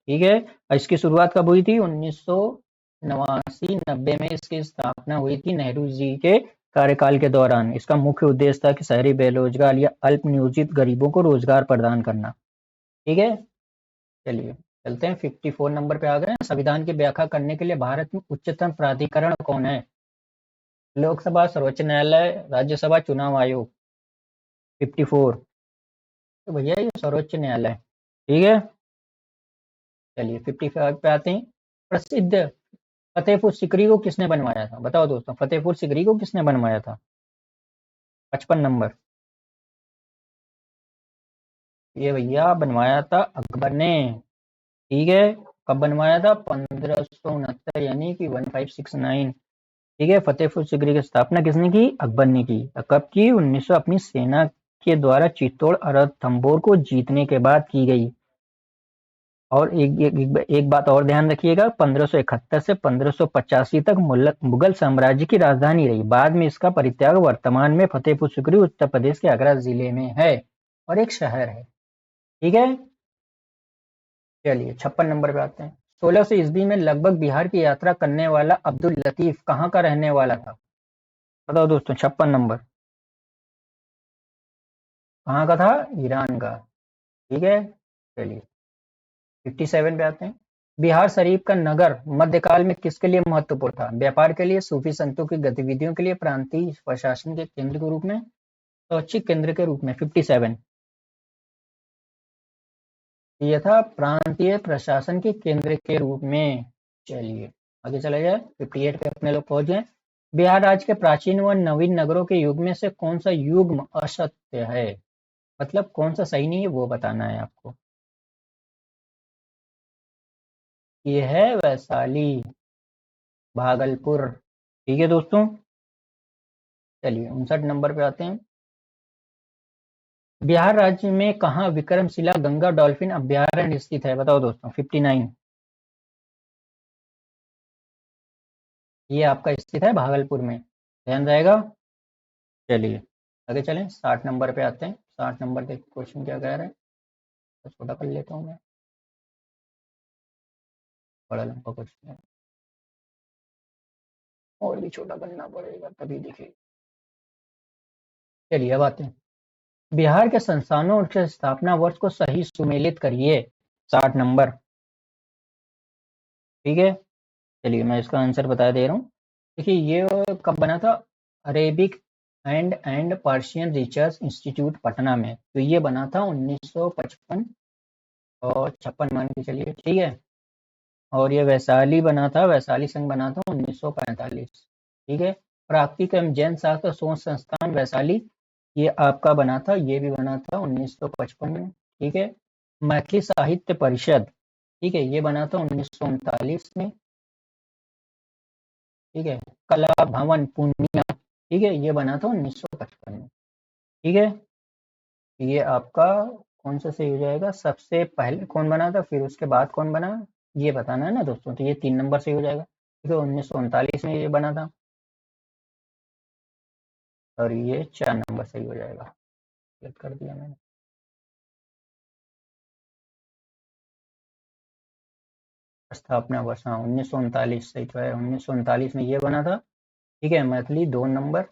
Speaker 1: ठीक है। इसकी शुरुआत कब हुई थी, 1989-90 में इसकी स्थापना हुई थी नेहरू जी के कार्यकाल के दौरान। इसका मुख्य उद्देश्य था कि शहरी बेरोजगार या अल्प नियोजित गरीबों को रोजगार प्रदान करना, ठीक है। चलिए चलते हैं 54 नंबर पे आ गए, संविधान की व्याख्या करने के लिए भारत में उच्चतम प्राधिकरण कौन है, लोकसभा, सर्वोच्च न्यायालय, राज्यसभा, चुनाव आयोग। 54 तो भैया ये सर्वोच्च न्यायालय, ठीक है। चलिए 55 पे आते हैं, प्रसिद्ध फतेहपुर सिकरी को किसने बनवाया था, बताओ दोस्तों, फतेहपुर सिकरी को किसने बनवाया था। 55 नंबर ये भैया बनवाया था अकबर ने, ठीक है। कब बनवाया था, 1569, यानी कि 1569, ठीक है। फतेहपुर सिकरी की स्थापना किसने की, अकबर ने की। कब की, 1900 अपनी सेना के द्वारा चित्तौड़ और रणथंभौर को जीतने के बाद की गई, और एक बात और ध्यान रखिएगा, 1571 से 1585 तक मुगल साम्राज्य की राजधानी रही। बाद में इसका परित्याग वर्तमान में फतेहपुर सिकरी उत्तर प्रदेश के आगरा जिले में है और एक शहर है। ठीक है, चलिए 56 नंबर पे आते हैं। 1600 ईस्वी में लगभग बिहार की यात्रा करने वाला अब्दुल लतीफ कहाँ का रहने वाला था? बताओ दोस्तों, 56 नंबर कहाँ का था? ईरान का। ठीक है, चलिए 57 पे आते हैं। बिहार शरीफ का नगर मध्यकाल में किसके लिए महत्वपूर्ण था? व्यापार के लिए, सूफी संतों की गतिविधियों के लिए, प्रांतीय प्रशासन के केंद्र के रूप में, स्वैच्छिक केंद्र के रूप में। 57 ये था प्रांतीय प्रशासन के केंद्र के रूप में। चलिए आगे चला जाए, 58 पे अपने लोग पहुंच गए। बिहार राज्य के प्राचीन व नवीन नगरों के युग में से कौन सा युग्म असत्य है? मतलब कौन सा सही नहीं है वो बताना है आपको। ये है वैशाली, भागलपुर। ठीक है दोस्तों, चलिए 59 नंबर पे आते हैं। बिहार राज्य में कहाँ विक्रमशिला गंगा डॉल्फिन अभ्यारण्य स्थित है? बताओ दोस्तों। 59 ये आपका स्थित है भागलपुर में, ध्यान रहेगा। चलिए आगे चलें, 60 नंबर पे आते हैं। 60 नंबर के क्वेश्चन क्या कह रहे हैं, तो छोटा कर लेता हूँ मैं, बड़ा लंबा क्वेश्चन है, और भी छोटा करना पड़ेगा तभी दिखेगा। चलिए अब आते हैं। बिहार के संस्थानों के स्थापना वर्ष को सही सुमेलित करिए। 60 नंबर। ठीक है, चलिए मैं इसका आंसर बता दे रहा हूँ। देखिए ये कब बना था? Arabic and Persian research institute Patna में। तो ये बना था 1955 और 56 मान के चलिए। ठीक है, और ये वैशाली बना था, वैशाली संघ बना था 1945। ठीक है, प्राकृतिक एवं जैन शास्त्र शोध संस्थान वैशाली, ये आपका बना था, ये भी बना था 1955 में। ठीक है, मैथिली साहित्य परिषद, ठीक है, ये बना था 1939 में। ठीक है, कला भवन पूर्णिया, ठीक है, ये बना था 1955 में। ठीक है, ये आपका कौन सा सही हो जाएगा? सबसे पहले कौन बना था, फिर उसके बाद कौन बना, ये बताना है ना दोस्तों। तो ये 3 नंबर सही हो जाएगा। ठीक है, 1939 में ये बना था, और ये 4 नंबर सही हो जाएगा। क्लिक कर दिया मैंने। स्थापना वर्ष, हाँ 1939 सही तो है, 1939 में ये बना था। ठीक है, मैथिली 2 नंबर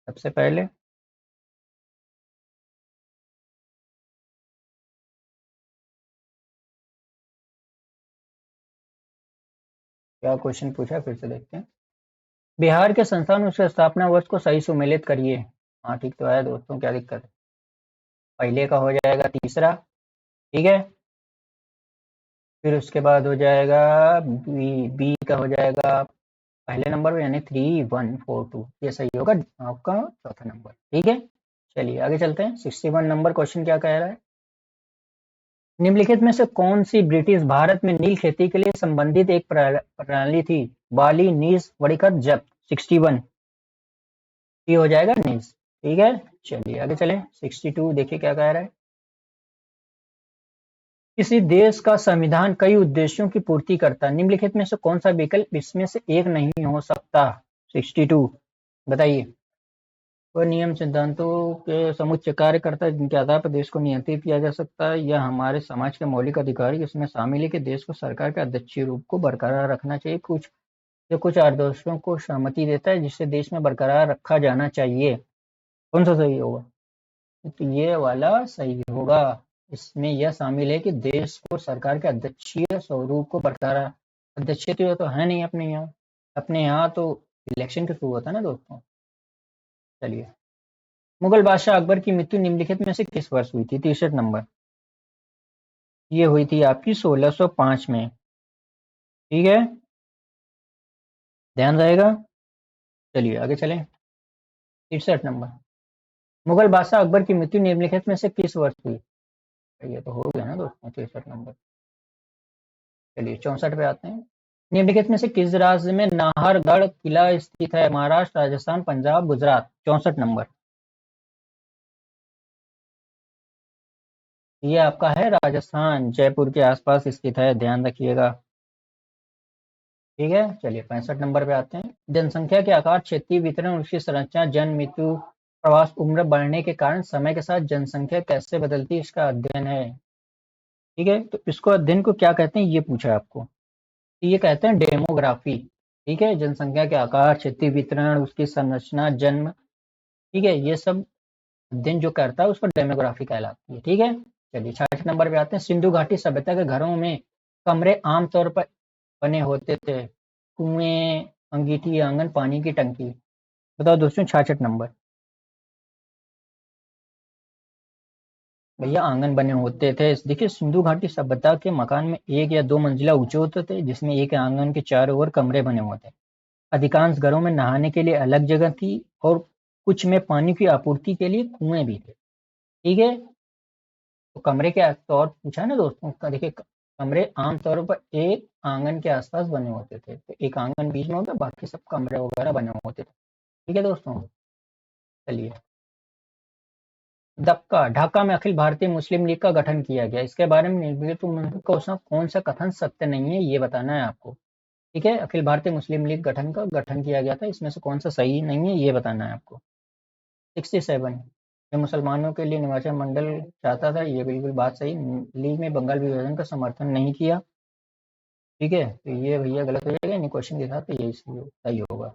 Speaker 1: सबसे पहले। क्या क्वेश्चन पूछा है, फिर से देखते हैं। बिहार के संस्थान उसके स्थापना वर्ष को सही सुमेलित करिए। हाँ ठीक तो है दोस्तों, क्या दिक्कत है? पहले का हो जाएगा तीसरा। ठीक है, फिर उसके बाद हो जाएगा बी का हो जाएगा पहले नंबर पे, यानी 3142, ये सही होगा आपका चौथा नंबर। ठीक है, चलिए आगे चलते हैं। 61 नंबर क्वेश्चन क्या कह रहा है? निम्नलिखित में से कौन सी ब्रिटिश भारत में नील खेती के लिए संबंधित एक प्रणाली थी? बाली, नीस, वड़िकत, जब्त। 61 ये हो जाएगा नीस। ठीक है, चलिए आगे चलें। 62 देखिए क्या कह रहा है। किसी देश का संविधान कई उद्देश्यों की पूर्ति करता है, निम्नलिखित में से कौन सा विकल्प इसमें से एक नहीं हो सकता? 62 बताइए। वह नियम सिद्धांतों के समुच्चय कार्य करता है जिनके आधार पर देश को नियंत्रित किया जा सकता है, यह हमारे समाज के मौलिक अधिकार इसमें शामिल है कि देश को सरकार के अध्यक्षीय रूप को बरकरार रखना चाहिए। कुछ आदर्शों को सहमति देता है जिससे देश में बरकरार रखा जाना चाहिए। कौन सा सही होगा? तो ये वाला सही होगा। इसमें यह शामिल है कि देश को सरकार के अध्यक्षीय स्वरूप को बरकरार, अध्यक्षीय तो है नहीं अपने यहाँ। अपने यहाँ तो इलेक्शन के थ्रू होता है ना दोस्तों। चलिए, मुगल बादशाह अकबर की मृत्यु निम्नलिखित में से किस वर्ष हुई थी? 63 नंबर। ये हुई थी आपकी 1605 में। ठीक है, ध्यान रहेगा। चलिए आगे चलें। 63 नंबर, मुगल बादशाह अकबर की मृत्यु निम्नलिखित में से किस वर्ष हुई? ये तो हो गया ना दोस्तों 63 नंबर। चलिए 64 पे आते हैं। निम्नलिखित में से किस राज्य में नाहरगढ़ किला स्थित है? महाराष्ट्र, राजस्थान, पंजाब, गुजरात। 64 नंबर। ये आपका है राजस्थान, जयपुर के आसपास स्थित है, ध्यान रखिएगा। ठीक है, चलिए 65 नंबर पे आते हैं। जनसंख्या के आकार, क्षेत्रीय वितरण, उसकी संरचना, जन्म मृत्यु प्रवास, उम्र बढ़ने के कारण समय के साथ जनसंख्या कैसे बदलती है, इसका अध्ययन है। ठीक है, तो इसको अध्ययन को क्या कहते हैं ये पूछा है आपको। तो ये कहते हैं डेमोग्राफी। ठीक है, जनसंख्या के आकार, क्षेत्रीय वितरण, उसकी संरचना, जन्म, ठीक है, ये सब अध्ययन जो करता है उसको डेमोग्राफी कहलाती है। ठीक है, चलिए 66 नंबर पे आते हैं। सिंधु घाटी सभ्यता के घरों में कमरे आमतौर पर बने होते थे, कुएं, अंगीठी, आंगन, पानी की टंकी। बताओ दोस्तों 66 नंबर। भैया आंगन बने होते थे। देखिए सिंधु घाटी सभ्यता के मकान में एक या दो मंजिला ऊंचे होते थे, जिसमें एक आंगन के चारों ओर कमरे बने होते थे। अधिकांश घरों में नहाने के लिए अलग जगह थी और कुछ में पानी की आपूर्ति के लिए कुएं भी थे। ठीक है, तो कमरे के तौर पूछा है ना दोस्तों का। देखिए कमरे आमतौर पर एक आंगन के आसपास बने होते थे, तो एक आंगन बीच में होता, बाकी सब कमरे वगैरह बने होते थे। ठीक है दोस्तों, चलिए। दक्का ढाका में अखिल भारतीय मुस्लिम लीग का गठन किया गया, इसके बारे में निम्नलिखित में कौन सा कथन सत्य नहीं है ये बताना है आपको। ठीक है, अखिल भारतीय मुस्लिम लीग गठन किया गया था, इसमें से कौन सा सही नहीं है ये बताना है आपको। 67, ये मुसलमानों के लिए निर्वाचन मंडल चाहता था, ये बिल्कुल बात सही। लीग में बंगाल विभाजन का समर्थन नहीं किया। ठीक है, तो ये भैया गलत हो जाएगा, इन क्वेश्चन के साथ, तो यही सही होगा।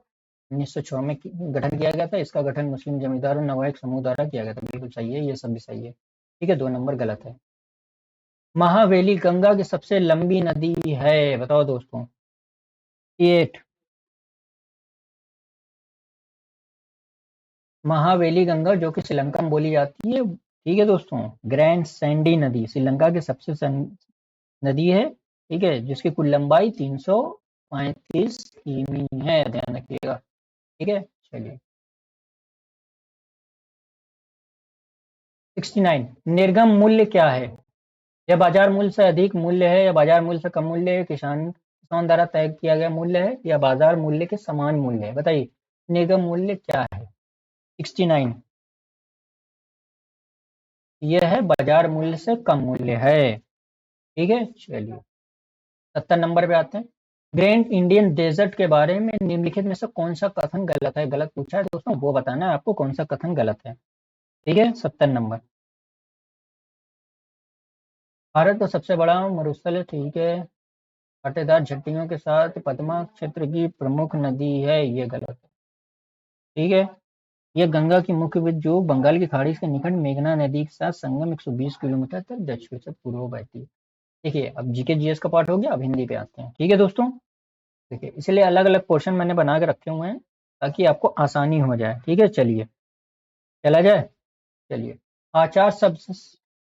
Speaker 1: 1906 में गठन किया गया था, इसका गठन मुस्लिम जमींदार और नवाब समूह द्वारा किया गया था, बिल्कुल सही है, ये सब भी सही है। ठीक है, 2 नंबर गलत है। महावेली गंगा की सबसे लंबी नदी है, बताओ दोस्तों। 8, महावेली गंगा जो कि श्रीलंका में बोली जाती है। ठीक है दोस्तों, ग्रैंड सैंडी नदी श्रीलंका की सबसे नदी है। ठीक है, जिसकी कुल लंबाई 335 किमी है, ध्यान रखिएगा। ठीक है, चलिए। 69, निर्गम मूल्य क्या है। यह बाजार मूल्य से अधिक मूल्य है, या बाजार मूल्य से कम मूल्य है, किसान द्वारा तय किया गया मूल्य है, या बाजार मूल्य के समान मूल्य है, बताइए निर्गम मूल्य क्या है। 69, यह है बाजार मूल्य से कम मूल्य है। ठीक है, चलिए। 70 नंबर पे आते हैं। ग्रेट इंडियन डेजर्ट के बारे में निम्नलिखित में से कौन सा कथन गलत है। गलत पूछा है दोस्तों, वो बताना है आपको कौन सा कथन गलत है। ठीक है, 70 नंबर। भारत का सबसे बड़ा मरुस्थल है, ठीक है। कांटेदार झट्टियों के साथ पद्मा क्षेत्र की प्रमुख नदी है, ये गलत है। ठीक है, यह गंगा की मुख्य जो बंगाल की खाड़ी के निकट मेघना नदी के साथ संगम 120 किलोमीटर तक दक्षिण से पूर्व बहती है। देखिए अब जीके जीएस का पार्ट हो गया, अब हिंदी पे आते हैं। ठीक है दोस्तों, देखिए इसलिए अलग अलग पोर्शन मैंने बना के रखे हुए हैं ताकि आपको आसानी हो जाए। ठीक है, चलिए चला जाए। चलिए, आचार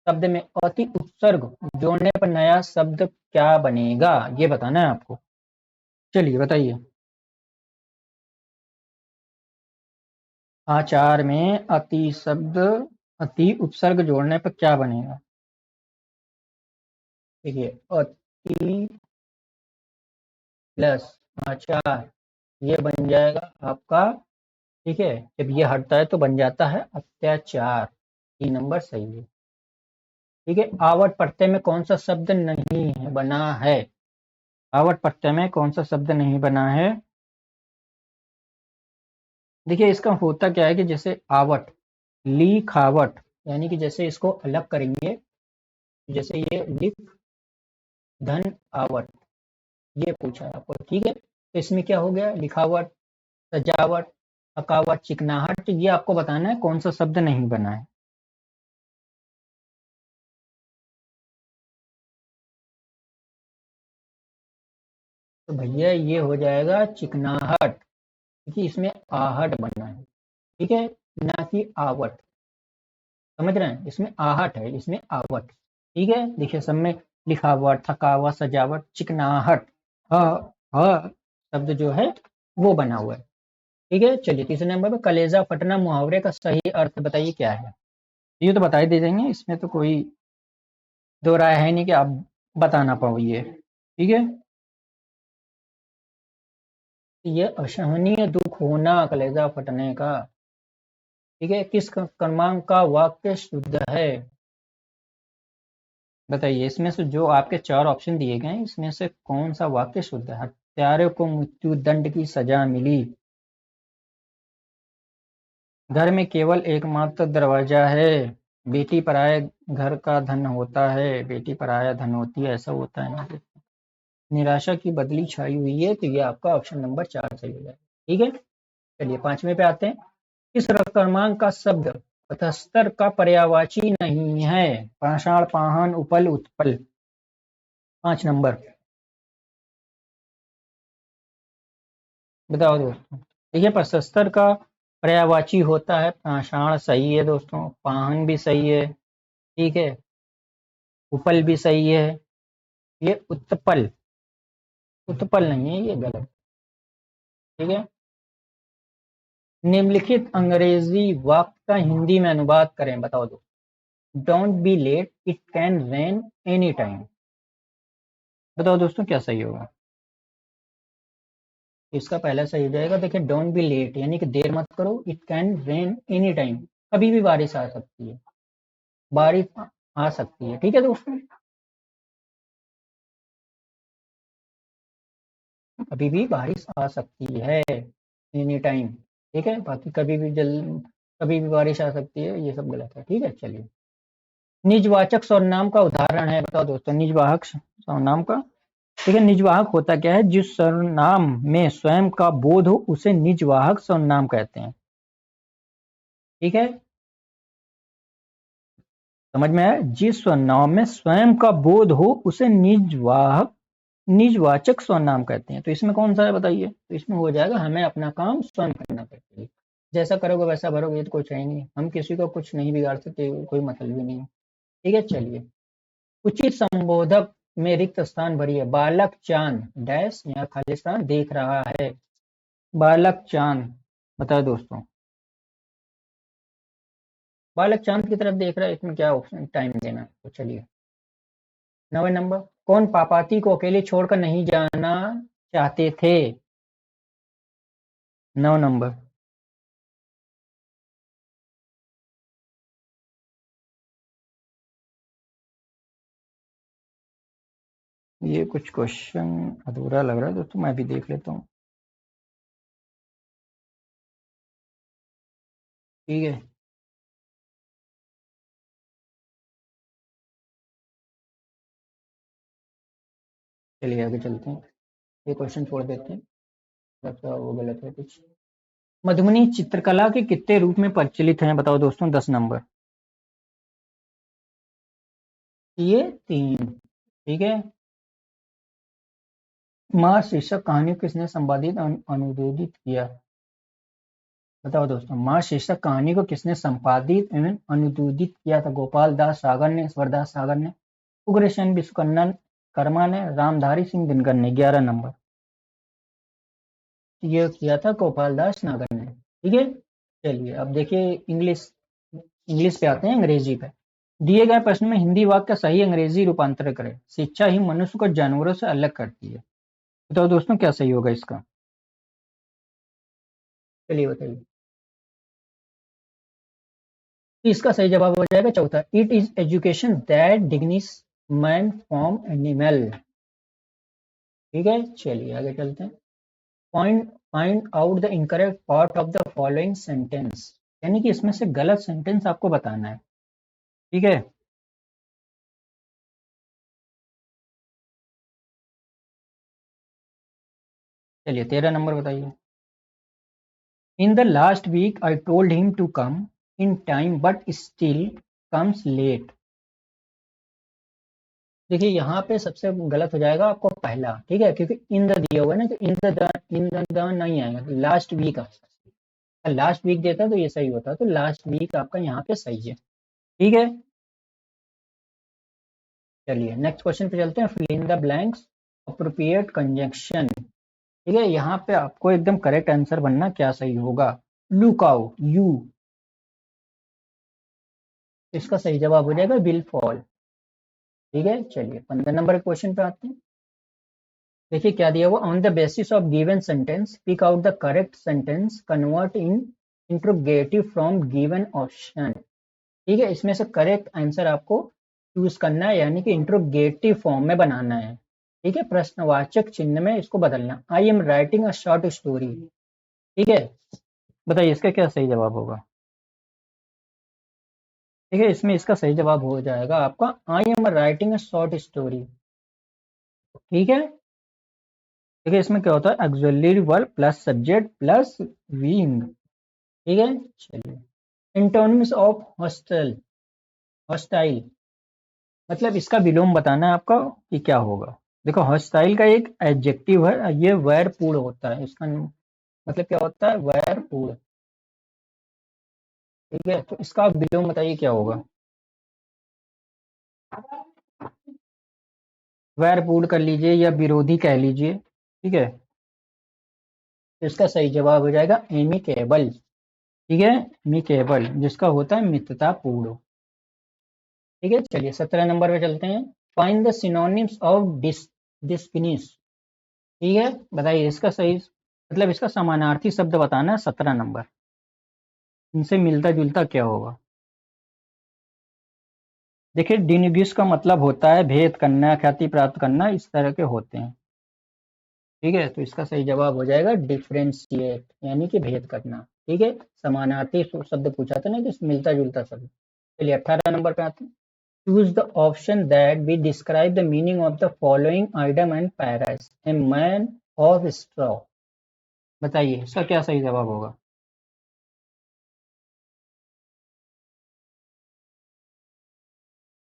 Speaker 1: शब्द में अति उपसर्ग जोड़ने पर नया शब्द क्या बनेगा, ये बताना है आपको। चलिए बताइए। आचार में अति उपसर्ग जोड़ने पर क्या बनेगा। देखिए अति प्लस आचार, ये बन जाएगा आपका। ठीक है, जब ये हटता है तो बन जाता है अत्याचार। 3 नंबर सही है। ठीक है, आवट प्रत्यय में कौन सा शब्द नहीं है बना है। आवट प्रत्यय में कौन सा शब्द नहीं बना है। देखिए इसका होता क्या है कि जैसे आवट, लिखावट, यानी कि जैसे इसको अलग करेंगे, जैसे ये लिख धन आवट, ये पूछा है आपको। ठीक है, तो इसमें क्या हो गया, लिखावट, सजावट, पकावट, चिकनाहट, ये आपको बताना है कौन सा शब्द नहीं बना है। तो भैया ये हो जाएगा चिकनाहट, क्योंकि इसमें आहट बनना है। ठीक है, ना कि आवट। समझ रहे हैं, इसमें आहट है, इसमें आवट। ठीक है, देखिए सब में लिखावट, थकावट, सजावट, चिकनाहट, ह ह शब्द जो है वो बना हुआ है। ठीक है, चलिए तीसरे नंबर पे कलेजा फटना मुहावरे का सही अर्थ बताइए क्या है। ये तो बता ही दे देंगे, इसमें तो कोई दो राय है नहीं कि आप बताना पाओ ये। ठीक है, ये असहनीय दुख होना कलेजा फटने का। ठीक है, किस क्रमांक का वाक्य शुद्ध है। बताइए इसमें से जो आपके 4 ऑप्शन दिए गए हैं इसमें से कौन सा वाक्य शुद्ध है? हत्यारे को मृत्यु दंड की सजा मिली। घर में केवल एकमात्र दरवाजा है। बेटी पराये घर का धन होता है, बेटी पराया धन होती है, ऐसा होता है ना। निराशा की बदली छाई हुई है, तो ये आपका ऑप्शन नंबर 4 सही हो जाएगा। ठीक है, चलिए 5वें पे आते हैं। इस क्रमांक का शब्द पथस्तर का पर्यायवाची नहीं है। पाषाण, पाहन, उपल, उत्पल। 5 नंबर बताओ दोस्तों। देखिए प्रशस्तर का पर्यायवाची होता है पाषाण, सही है दोस्तों। पाहन भी सही है, ठीक है। उपल भी सही है। ये उत्पल, उत्पल नहीं है, ये गलत। ठीक है। निम्नलिखित अंग्रेजी वाक्य का हिंदी में अनुवाद करें, बताओ दोस्तों। Don't be late, it can rain any time. बताओ दोस्तों क्या सही होगा। इसका पहला सही हो जाएगा। देखिए डोंट बी लेट यानी कि देर मत करो, it can rain any time, कभी भी बारिश आ सकती है, बारिश आ सकती है। ठीक है दोस्तों, कभी भी बारिश आ सकती है, एनी टाइम। ठीक है, बाकी कभी भी कभी भी बारिश आ सकती है, ये सब गलत है। ठीक है, चलिए। निजवाचक सर्वनाम का उदाहरण है, बताओ दोस्तों। निजवाचक सर्वनाम का, ठीक है। निजवाहक होता क्या है? जिस सर्वनाम में स्वयं का बोध हो उसे निजवाहक सर्वनाम कहते हैं। ठीक है, समझ में आया? जिस सर्वनाम में स्वयं का बोध हो उसे निजवाचक सर्वनाम कहते हैं। तो इसमें कौन सा है बताइए। तो इसमें हो जाएगा हमें अपना काम स्वयं करना पड़ेगा। जैसा करोगे वैसा भरोगे, ये तो कुछ है ही नहीं। हम किसी को कुछ नहीं बिगाड़ सकते, कोई मतलब ही नहीं है। ठीक है, चलिए। उचित संबोधक में रिक्त स्थान भरिए। बालक चांद डैश, यहाँ खाली स्थान देख रहा है। बालक चांद, बताओ दोस्तों। बालक चांद की तरफ देख रहा है, इसमें क्या ऑप्शन टाइम देना। तो चलिए 9वें नंबर। कौन पापाती को अकेले छोड़कर नहीं जाना चाहते थे? 9 नंबर। ये कुछ क्वेश्चन अधूरा लग रहा है दोस्तों, मैं भी देख लेता हूँ। ठीक है, चलिए आगे चलते हैं। ये क्वेश्चन छोड़ देते हैं, लगता है वो गलत है कुछ। मधुबनी चित्रकला के कितने रूप में प्रचलित हैं, बताओ दोस्तों। 10 नंबर। ये 3। ठीक है। माँ शीर्षक कहानी को किसने संपादित अनुवादित किया? बताओ दोस्तों। माँ शीर्षक कहानी को किसने संपादित एवं अनुवादित किया था? गोपाल दास सागर ने, स्वरदास सागर ने, उग्रसेन विश्वकर्मन कर्मा ने, रामधारी सिंह दिनकर ने। 11 नंबर। ये किया था गोपाल दास नागर ने। ठीक है, चलिए अब देखिए इंग्लिश, इंग्लिश पे आते हैं, अंग्रेजी पे। दिए गए प्रश्न में हिंदी वाक्य का सही अंग्रेजी रूपांतर करें। शिक्षा ही मनुष्य को जानवरों से अलग करती है। बताओ दोस्तों क्या सही होगा इसका। चलिए बताइए। इसका सही जवाब हो जाएगा चौथा। It is education that dignifies man from animal. ठीक है, चलिए आगे चलते हैं। Point find out the incorrect part of the following sentence, यानी कि इसमें से गलत सेंटेंस आपको बताना है। ठीक है, चलिए 13 नंबर बताइए। In the last week I told him to come in time but still comes late. देखिए यहाँ पे सबसे गलत हो जाएगा आपको पहला। ठीक है, क्योंकि इन द दिया हुआ है ना, तो इन द नहीं आएगा, लास्ट वीक। लास्ट वीक देता तो ये सही होता, तो लास्ट वीक आपका यहाँ पे सही है। ठीक है, चलिए नेक्स्ट क्वेश्चन पे चलते हैं। Fill in the blanks appropriate conjunction. ठीक है, यहाँ पे आपको एकदम करेक्ट आंसर बनना, क्या सही होगा। लुक आउट, यू, इसका सही जवाब हो जाएगा विल फॉल। ठीक है, चलिए 15 नंबर क्वेश्चन पे आते हैं। देखिए क्या दिया हुआ। On the basis of given sentence pick out the correct sentence, convert in interrogative from given option. ठीक है, इसमें से करेक्ट आंसर आपको चूज करना है, यानी कि इंट्रोगेटिव फॉर्म में बनाना है। ठीक है, प्रश्नवाचक चिन्ह में इसको बदलना। I am writing a short story. ठीक है, बताइए इसका क्या सही जवाब होगा। ठीक है, इसमें इसका सही जवाब हो जाएगा आपका I am writing a short story. ठीक है, देखिए इसमें क्या होता है, auxiliary verb plus subject plus weighing. ठीक है, चलिए एंटोनिम्स ऑफ हॉस्टल, हॉस्टाइल, मतलब इसका विलोम बताना है आपका कि क्या होगा। देखो हॉस्टाइल का एक एडजेक्टिव है, ये वैरपूर्ण होता है, इसका मतलब क्या होता है, वैरपूर्ण। ठीक है, तो इसका विलोम बताइए क्या होगा। वैरपूर्ण कर लीजिए या विरोधी कह लीजिए। ठीक है, तो इसका सही जवाब हो जाएगा एमिकेबल। ठीक है, एमिकेबल जिसका होता है मित्रतापूर्ण। ठीक है, चलिए 17 नंबर पे चलते हैं। Find the synonyms of disfinish. ठीक है, बताइए इसका सही मतलब इसका समानार्थी शब्द बताना है 17 नंबर, इनसे मिलता जुलता क्या होगा। देखिए डिनिगिस का मतलब होता है भेद करना, ख्याति प्राप्त करना, इस तरह के होते हैं। ठीक है, तो इसका सही जवाब हो जाएगा डिफरेंशिएट, यानी कि भेद करना। ठीक है, समानार्थी शब्द पूछा था ना कि मिलता जुलता शब्द। चलिए 18 नंबर पे आते हैं। Choose the option that we describe the meaning of the following item and paras, a man of straw। बताइए इसका क्या सही जवाब होगा।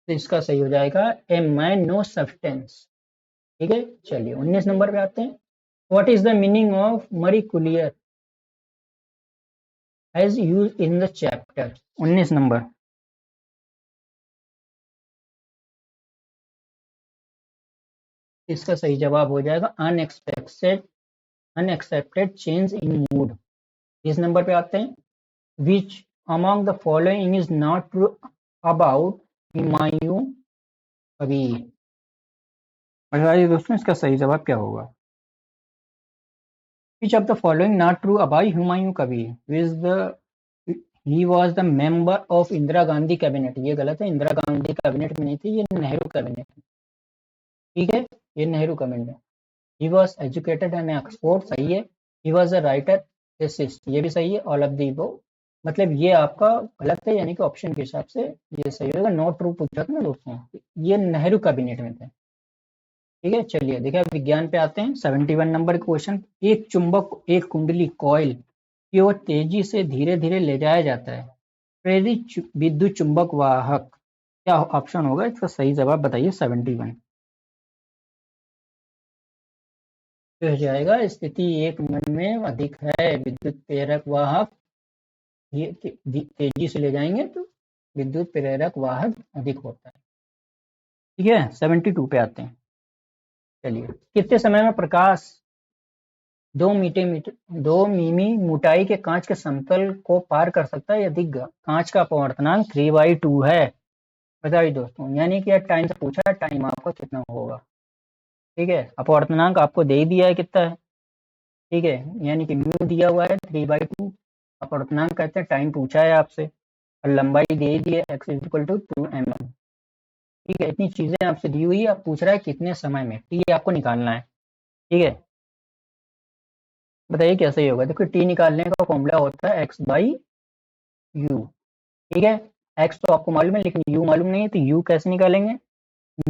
Speaker 1: तो इसका सही हो जाएगा ए मैन नो सब्सटेंस। ठीक है, चलिए 19 नंबर पे आते हैं। What is the meaning of mercurial as use in the chapter. 19 number, इसका सही जवाब हो जाएगा unexpected, unexpected change in mood. इस नंबर पे आते हैं। Which among the following is not true about Humayun Kabir. बताइए दोस्तों इसका सही जवाब क्या होगा। Which of the following not true about Humayun Kabir is the he was the member of Indira Gandhi cabinet. ये गलत है, इंदिरा गांधी कैबिनेट में नहीं थी, ये नेहरू कैबिनेट। ठीक है, ये Nehru cabinet. He was educated in Oxford, सही है। He was a writer assist, ये भी सही है। ऑल ऑफ दी अबव, मतलब ये आपका गलत है, यानी कि ऑप्शन के हिसाब से ये सही होगा। नॉट ट्रू पूछा था ना दोस्तों, ये नेहरू कैबिनेट में थे। ठीक है, चलिए देखिए अब विज्ञान पे आते हैं। 71 नंबर क्वेश्चन। एक चुंबक एक कुंडली कॉइल की ओर तेजी से धीरे धीरे ले जाया जाता है, प्रेरित विद्युत चुंबक वाहक क्या ऑप्शन होगा, इसका सही जवाब बताइए। 71 हो जाएगा स्थिति एक मिनट में अधिक है, विद्युत प्रेरक वाहक ये तेजी से ले जाएंगे तो विद्युत प्रेरक वाहक अधिक होता है। ठीक है, 72 पे आते हैं। चलिए कितने समय में प्रकाश 2 मिमी मोटाई के कांच के समतल को पार कर सकता है यदि कांच का अपवर्तनांक 3/2 है। बताइए दोस्तों, यानी कि यार टाइम से पूछा है, टाइम आपका कितना होगा। ठीक है, अपवर्तनांक आपको दे ही दिया है कितना है। ठीक है, यानी कि म्यू दिया हुआ है 3/2, अपवर्तनांक कहते हैं, टाइम पूछा है आपसे, और लंबाई दे ही दी है x = 2 mm। ठीक है, इतनी चीजें आपसे दी हुई है, आप पूछ रहा है कितने समय में, टी आपको निकालना है। ठीक है, बताइए कैसे ही होगा। देखो टी निकालने का फॉर्मूला होता है x/u। ठीक है, एक्स तो आपको मालूम है लेकिन यू मालूम नहीं है, तो यू कैसे निकालेंगे।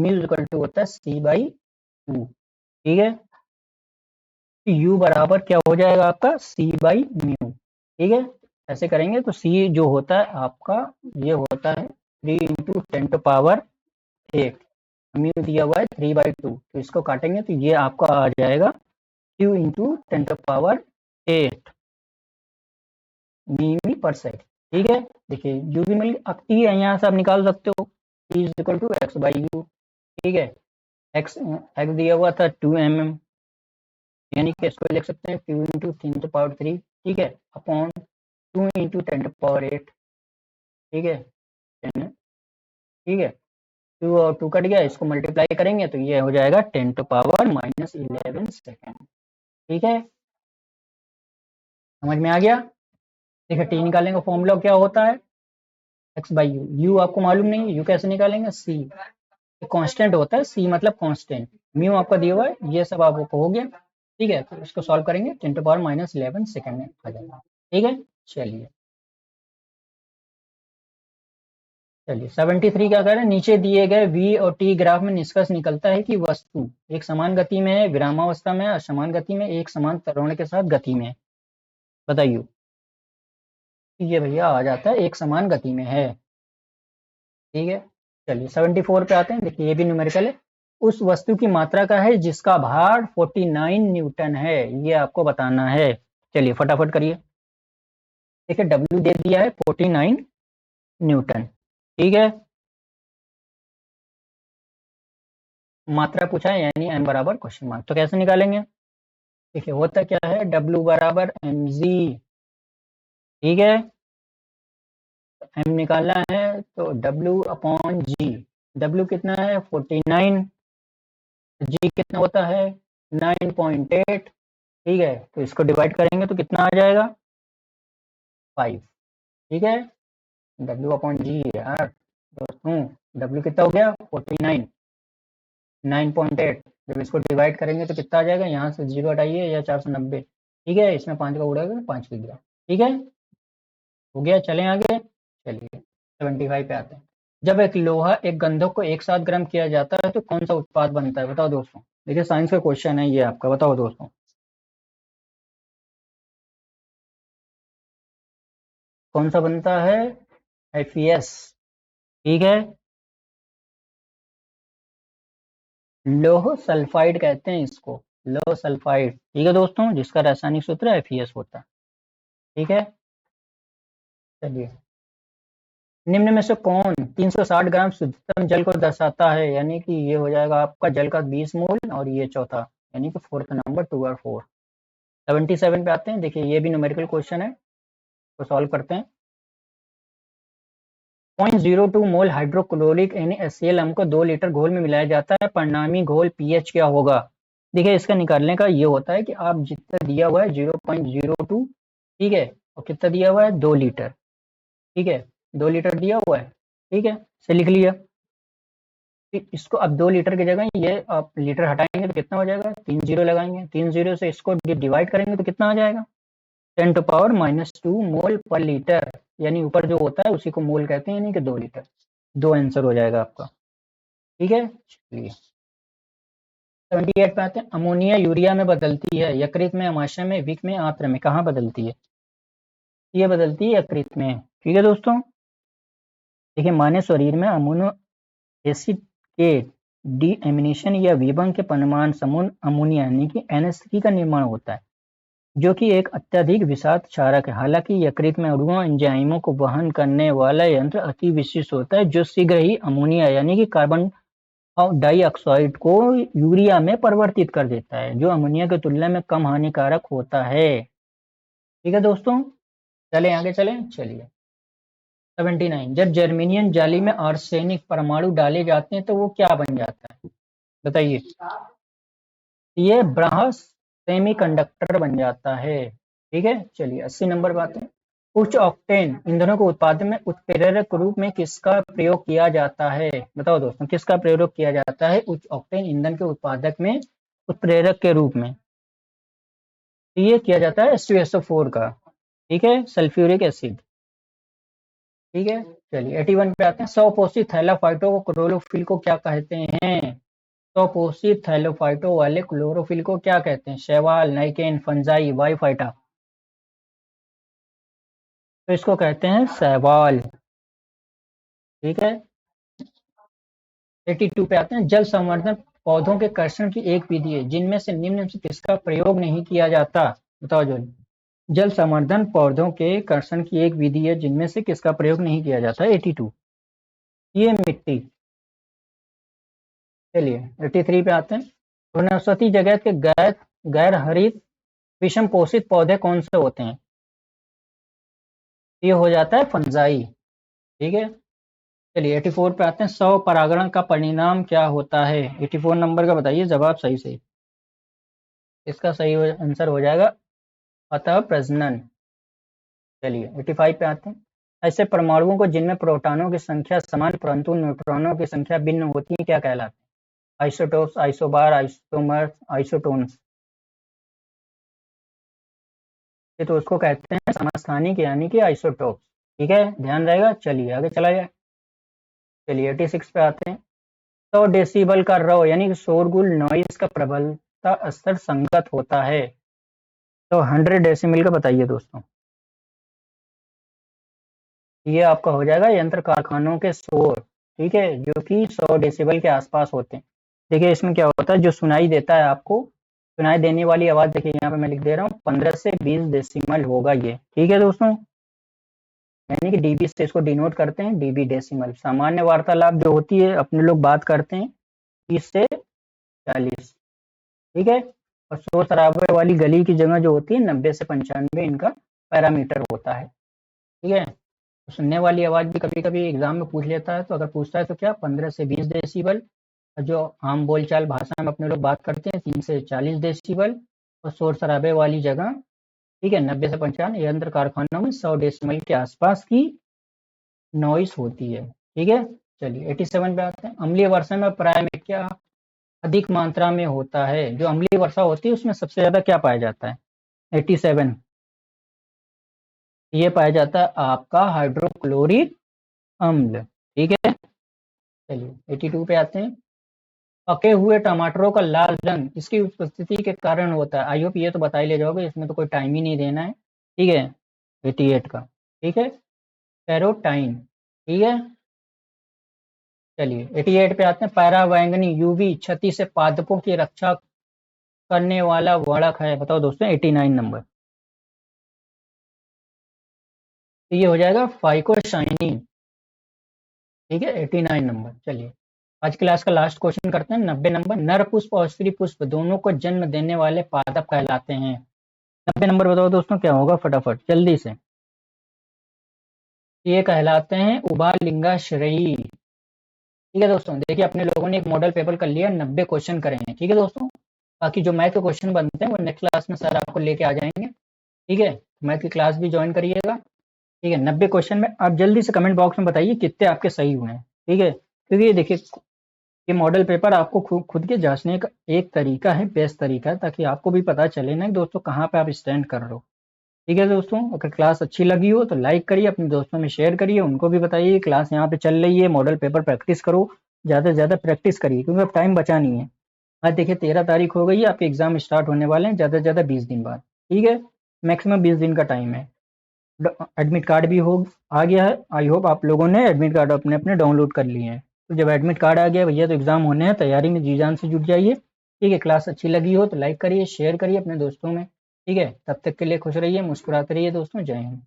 Speaker 1: म्यू इक्वल टू होता है c/2। ठीक है, यू बराबर क्या हो जाएगा आपका c/म्यू। ठीक है, ऐसे करेंगे तो c जो होता है आपका ये होता है 3 × 10⁸। म्यू दिया हुआ है 3/2, तो इसको काटेंगे तो ये आपका आ जाएगा q × 10⁸ मिमी पर सेकेंड। ठीक है, देखिए यू भी मिल अब टी है, यहाँ से आप निकाल सकते हो T is equal to x/u। ठीक है, एक्स एक्स दिया हुआ था 2 mm, यानी कि इसको लिख सकते हैं 2 × 10⁻3। ठीक है, अपॉन 2 × 10⁸। ठीक है, 10। ठीक है, 2 और 2 कट गया, इसको मल्टीप्लाई करेंगे तो ये हो जाएगा 10⁻11 सेकेंड। ठीक है, समझ में आ गया। देखिए टी निकालने का फॉर्मूला क्या होता है, एक्स बाई यू, यू आपको मालूम नहीं है, यू कैसे निकालेंगे, सी कांस्टेंट होता है, सी मतलब कांस्टेंट, म्यू आपका दिया हुआ है, ये सब आपको हो गया। ठीक है, तो इसको सॉल्व करेंगे 10⁻11 सेकंड में आ जाएगा। ठीक है, चलिए चलिए 73 क्या करें, नीचे दिए गए v और t ग्राफ में निष्कर्ष निकलता है कि वस्तु एक समान गति में है, विरामावस्था में, असमान गति में, एक समान त्वरण के साथ गति में है। बताइए, ये भैया आ जाता है एक समान गति में है। ठीक है, चलिए 74 पे आते हैं, देखिए ये भी न्यूमेरिकल है। उस वस्तु की मात्रा का है जिसका भार 49 न्यूटन है, ये आपको बताना है। चलिए फटाफट करिए। देखिए W दे दिया है 49 न्यूटन। ठीक है, मात्रा पूछा है यानी m बराबर क्वेश्चन मार्क, तो कैसे निकालेंगे। देखिए होता क्या है, W बराबर mg। ठीक है, m निकालना है तो W अपॉन जी। W कितना है 49, जी कितना होता है 9.8। ठीक है, तो इसको डिवाइड करेंगे तो कितना आ जाएगा 5। ठीक है, W अपॉन जी यार दोस्तों, W कितना हो गया 49, 9.8। जब इसको डिवाइड करेंगे तो कितना आ जाएगा, यहाँ से जीरो हटाइए या 490। ठीक है, इसमें 5 का उड़ेगा 5 लिख दिया। ठीक है, हो गया, चलें आगे। चलिए 75 पे आते हैं। जब एक लोहा एक गंधक को एक साथ गर्म किया जाता है तो कौन सा उत्पाद बनता है, बताओ दोस्तों। देखिए साइंस का क्वेश्चन है ये आपका, बताओ दोस्तों कौन सा बनता है, FeS। ठीक है, लोह सल्फाइड कहते हैं इसको, लोह सल्फाइड। ठीक है दोस्तों, जिसका रासायनिक सूत्र FeS होता है। ठीक है, चलिए निम्न में से कौन 360 ग्राम शुद्धतम जल को दर्शाता है, यानी कि ये हो जाएगा आपका जल का 20 मोल और ये चौथा, यानी कि फोर्थ नंबर 2 और 4। 77 पे आते हैं, देखिए ये भी न्यूमेरिकल क्वेश्चन है, तो सॉल्व करते हैं। 0.02 मोल हाइड्रोक्लोरिक यानी HCl अम्ल को 2 लीटर घोल में मिलाया जाता है, परिणामी घोल पीएच क्या होगा। देखिए इसका निकालने का ये होता है कि आप जितना दिया हुआ है 0.02, ठीक है, और कितना दिया हुआ है 2 लीटर। ठीक है, 2 लीटर दिया हुआ है, ठीक है, से लिख लिया। फिर इसको अब 2 लीटर की जगह ये आप लीटर हटाएंगे तो कितना हो जाएगा, 3 जीरो लगाएंगे, 3 जीरो से इसको डिवाइड करेंगे तो कितना आ जाएगा 10⁻⁻2 मोल पर लीटर, यानी ऊपर जो होता है उसी को मोल कहते हैं, यानी कि 2 लीटर। दो आंसर हो जाएगा आपका। ठीक है, चलिए 78 पे आते हैं। अमोनिया यूरिया में बदलती है, यकृत में, अमाशय में, विक में, आंत्र में, कहाँ बदलती है, ये बदलती है यकृत में। ठीक है दोस्तों, देखिए मानव शरीर में अमोनो एसिड के डीएमिनेशन या विभंग के परिमाण समूह अमोनिया यानी कि NH3 का निर्माण होता है, जो कि एक अत्यधिक विषाक्त क्षारक है। हालांकि यकृत में अणुओं एंजाइमों को वहन करने वाला यंत्र अति विशिष्ट होता है, जो शीघ्र ही अमोनिया यानी कि कार्बन डाइऑक्साइड को यूरिया में परिवर्तित कर देता है, जो अमोनिया की तुलना में कम हानिकारक होता है। ठीक है दोस्तों, चले आगे चलें, चलिए 79। जब जर्मेनियम जाली में आर्सेनिक परमाणु डाले जाते हैं तो वो क्या बन जाता है, बताइए। ये ब्रह्म सेमीकंडक्टर बन जाता है। ठीक है, चलिए 80 नंबर बात है। उच्च ऑक्टेन ईंधनों के उत्पादन में उत्प्रेरक के रूप में किसका प्रयोग किया जाता है, बताओ दोस्तों, किसका प्रयोग किया जाता है उच्च ऑक्टेन ईंधन के उत्पादक में उत्प्रेरक के रूप में। तो ये किया जाता है H2SO4 का। ठीक है, सल्फ्यूरिक एसिड। ठीक है, चलिए 81 पे आते हैं। स्वपोषी थैलाफाइटों को क्लोरोफिल को क्या कहते हैं, स्वपोषी थैलोफाइटों वाले क्लोरोफिल को क्या कहते हैं, शैवाल, नाइकेन, फंजाई, वाइफाइटा। तो इसको कहते हैं शैवाल। ठीक है, 82 पे आते हैं। जल संवर्धन पौधों के कर्षण की एक विधि है, जिनमें से निम्न में से किसका प्रयोग नहीं किया जाता, बताओ जो। जल संवर्धन पौधों के कर्षण की एक विधि है, जिनमें से किसका प्रयोग नहीं किया जाता, 82, ये मिट्टी। चलिए 83 पे आते हैं। वनस्पति जगत के गैर गैर हरित विषम पोषित पौधे कौन से होते हैं, ये हो जाता है फंजाई। ठीक है, चलिए 84 पे आते हैं। स्व परागण का परिणाम क्या होता है, 84 नंबर का बताइए जवाब सही से। इसका सही आंसर हो जाएगा अतः प्रजनन। चलिए 85 पे आते हैं। ऐसे परमाणुओं को जिनमें प्रोटॉनों की संख्या समान परंतु न्यूट्रॉनों की संख्या भिन्न होती है क्या कहलाते हैं? Isotopes, isobar, isomers, isotones. ये तो उसको कहते हैं समस्थानिक यानी कि आइसोटोप्स। ठीक है, ध्यान रहेगा। चलिए आगे चला जाए। चलिए 86 पे आते हैं। 100 डेसिबल का रॉ यानी कि शोरगुल नॉइज का प्रबलता स्तर संगत होता है। तो 100 डेसिबल का बताइए दोस्तों। ये आपका हो जाएगा यंत्र कारखानों के शोर। ठीक है, जो कि 100 डेसिबल के आसपास होते हैं। देखिए इसमें क्या होता है, जो सुनाई देता है आपको, सुनाई देने वाली आवाज देखिए यहाँ पे मैं लिख दे रहा हूँ 15 से 20 डेसिमल होगा ये। ठीक है दोस्तों, यानी कि डीबी से इसको डिनोट करते हैं, डीबी डेसिमल। सामान्य वार्तालाप जो होती है अपने लोग बात करते हैं 30 से 40। ठीक है, और शोर शराबे वाली गली की जगह जो होती है 90 से 95 इनका पैरामीटर होता है। ठीक है, तो सुनने वाली आवाज भी कभी कभी एग्जाम में पूछ लेता है, तो अगर पूछता है तो क्या 15 से 20 डेसिबल। जो आम बोलचाल भाषा में अपने लोग बात करते हैं 3 से 40 डेसिबल। और शोर शराबे वाली जगह, ठीक है, 90 से 95। यंत्र कारखानों में 100 डेसिबल के आसपास की नॉइस होती है। ठीक है, चलिए 87 पे आते हैं। अम्लीय वर्षा में प्राय में क्या अधिक मात्रा में होता है? जो अम्लीय वर्षा होती है उसमें सबसे ज्यादा क्या पाया जाता है? 87, ये पाया जाता है आपका हाइड्रोक्लोरिक अम्ल। ठीक है, चलिए 82 पे आते हैं। पके हुए टमाटरों का लाल रंग इसकी उपस्थिति के कारण होता है। आई होप ये तो बता ही ले जाओगे, इसमें तो कोई टाइम ही नहीं देना है। ठीक है, 88 का। ठीक है, कैरोटाइन। ठीक है, चलिए 88 पे आते हैं। पैरा बैंगनी यूवी क्षति से पादपों की रक्षा करने वाला वर्णक है, बताओ दोस्तों 89 नंबर। तो ये हो जाएगा फाइकोशाइनिन। ठीक है, 89 नंबर। चलिए आज क्लास का लास्ट क्वेश्चन करते हैं, 90 नंबर। नर पुष्प और स्त्री पुष्प दोनों को जन्म देने वाले पादप कहलाते हैं। 90 नंबर बताओ दोस्तों क्या होगा, फटाफट जल्दी से। ये कहलाते हैं उभयलिंगाश्रयी। ठीक है दोस्तों, देखिए अपने लोगों ने एक मॉडल पेपर कर लिया, 90 क्वेश्चन करेंगे। ठीक है दोस्तों, बाकी जो मैथ के क्वेश्चन बनते हैं वो नेक्स्ट क्लास में सर आपको लेके आ जाएंगे। ठीक है, मैथ की क्लास भी ज्वाइन करिएगा। ठीक है, 90 क्वेश्चन में आप जल्दी से कमेंट बॉक्स में बताइए कितने आपके सही हुए हैं। ठीक है, क्योंकि ये देखिए ये मॉडल पेपर आपको खुद के जांचने का एक तरीका है, बेस्ट तरीका है, ताकि आपको भी पता चले ना कि दोस्तों कहाँ पे आप स्टैंड कर रहे हो। ठीक है दोस्तों, अगर क्लास अच्छी लगी हो तो लाइक करिए, अपने दोस्तों में शेयर करिए, उनको भी बताइए क्लास यहाँ पे चल रही है, मॉडल पेपर प्रैक्टिस करो, ज़्यादा से ज़्यादा प्रैक्टिस करिए, क्योंकि अब टाइम बचा नहीं है। आज देखिए 13 तारीख हो गई है, आपके एग्जाम स्टार्ट होने वाले हैं ज़्यादा से ज़्यादा 20 दिन बाद। ठीक है, मैक्सिमम 20 दिन का टाइम है। एडमिट कार्ड भी हो आ गया है। आई होप आप लोगों ने एडमिट कार्ड अपने अपने डाउनलोड कर लिए हैं। तो जब एडमिट कार्ड आ गया भैया तो एग्जाम होने हैं, तैयारी में जी जान से जुट जाइए। ठीक है, क्लास अच्छी लगी हो तो लाइक करिए, शेयर करिए अपने दोस्तों में। ठीक है, तब तक के लिए खुश रहिए, मुस्कुराते रहिए दोस्तों। जय हिंद।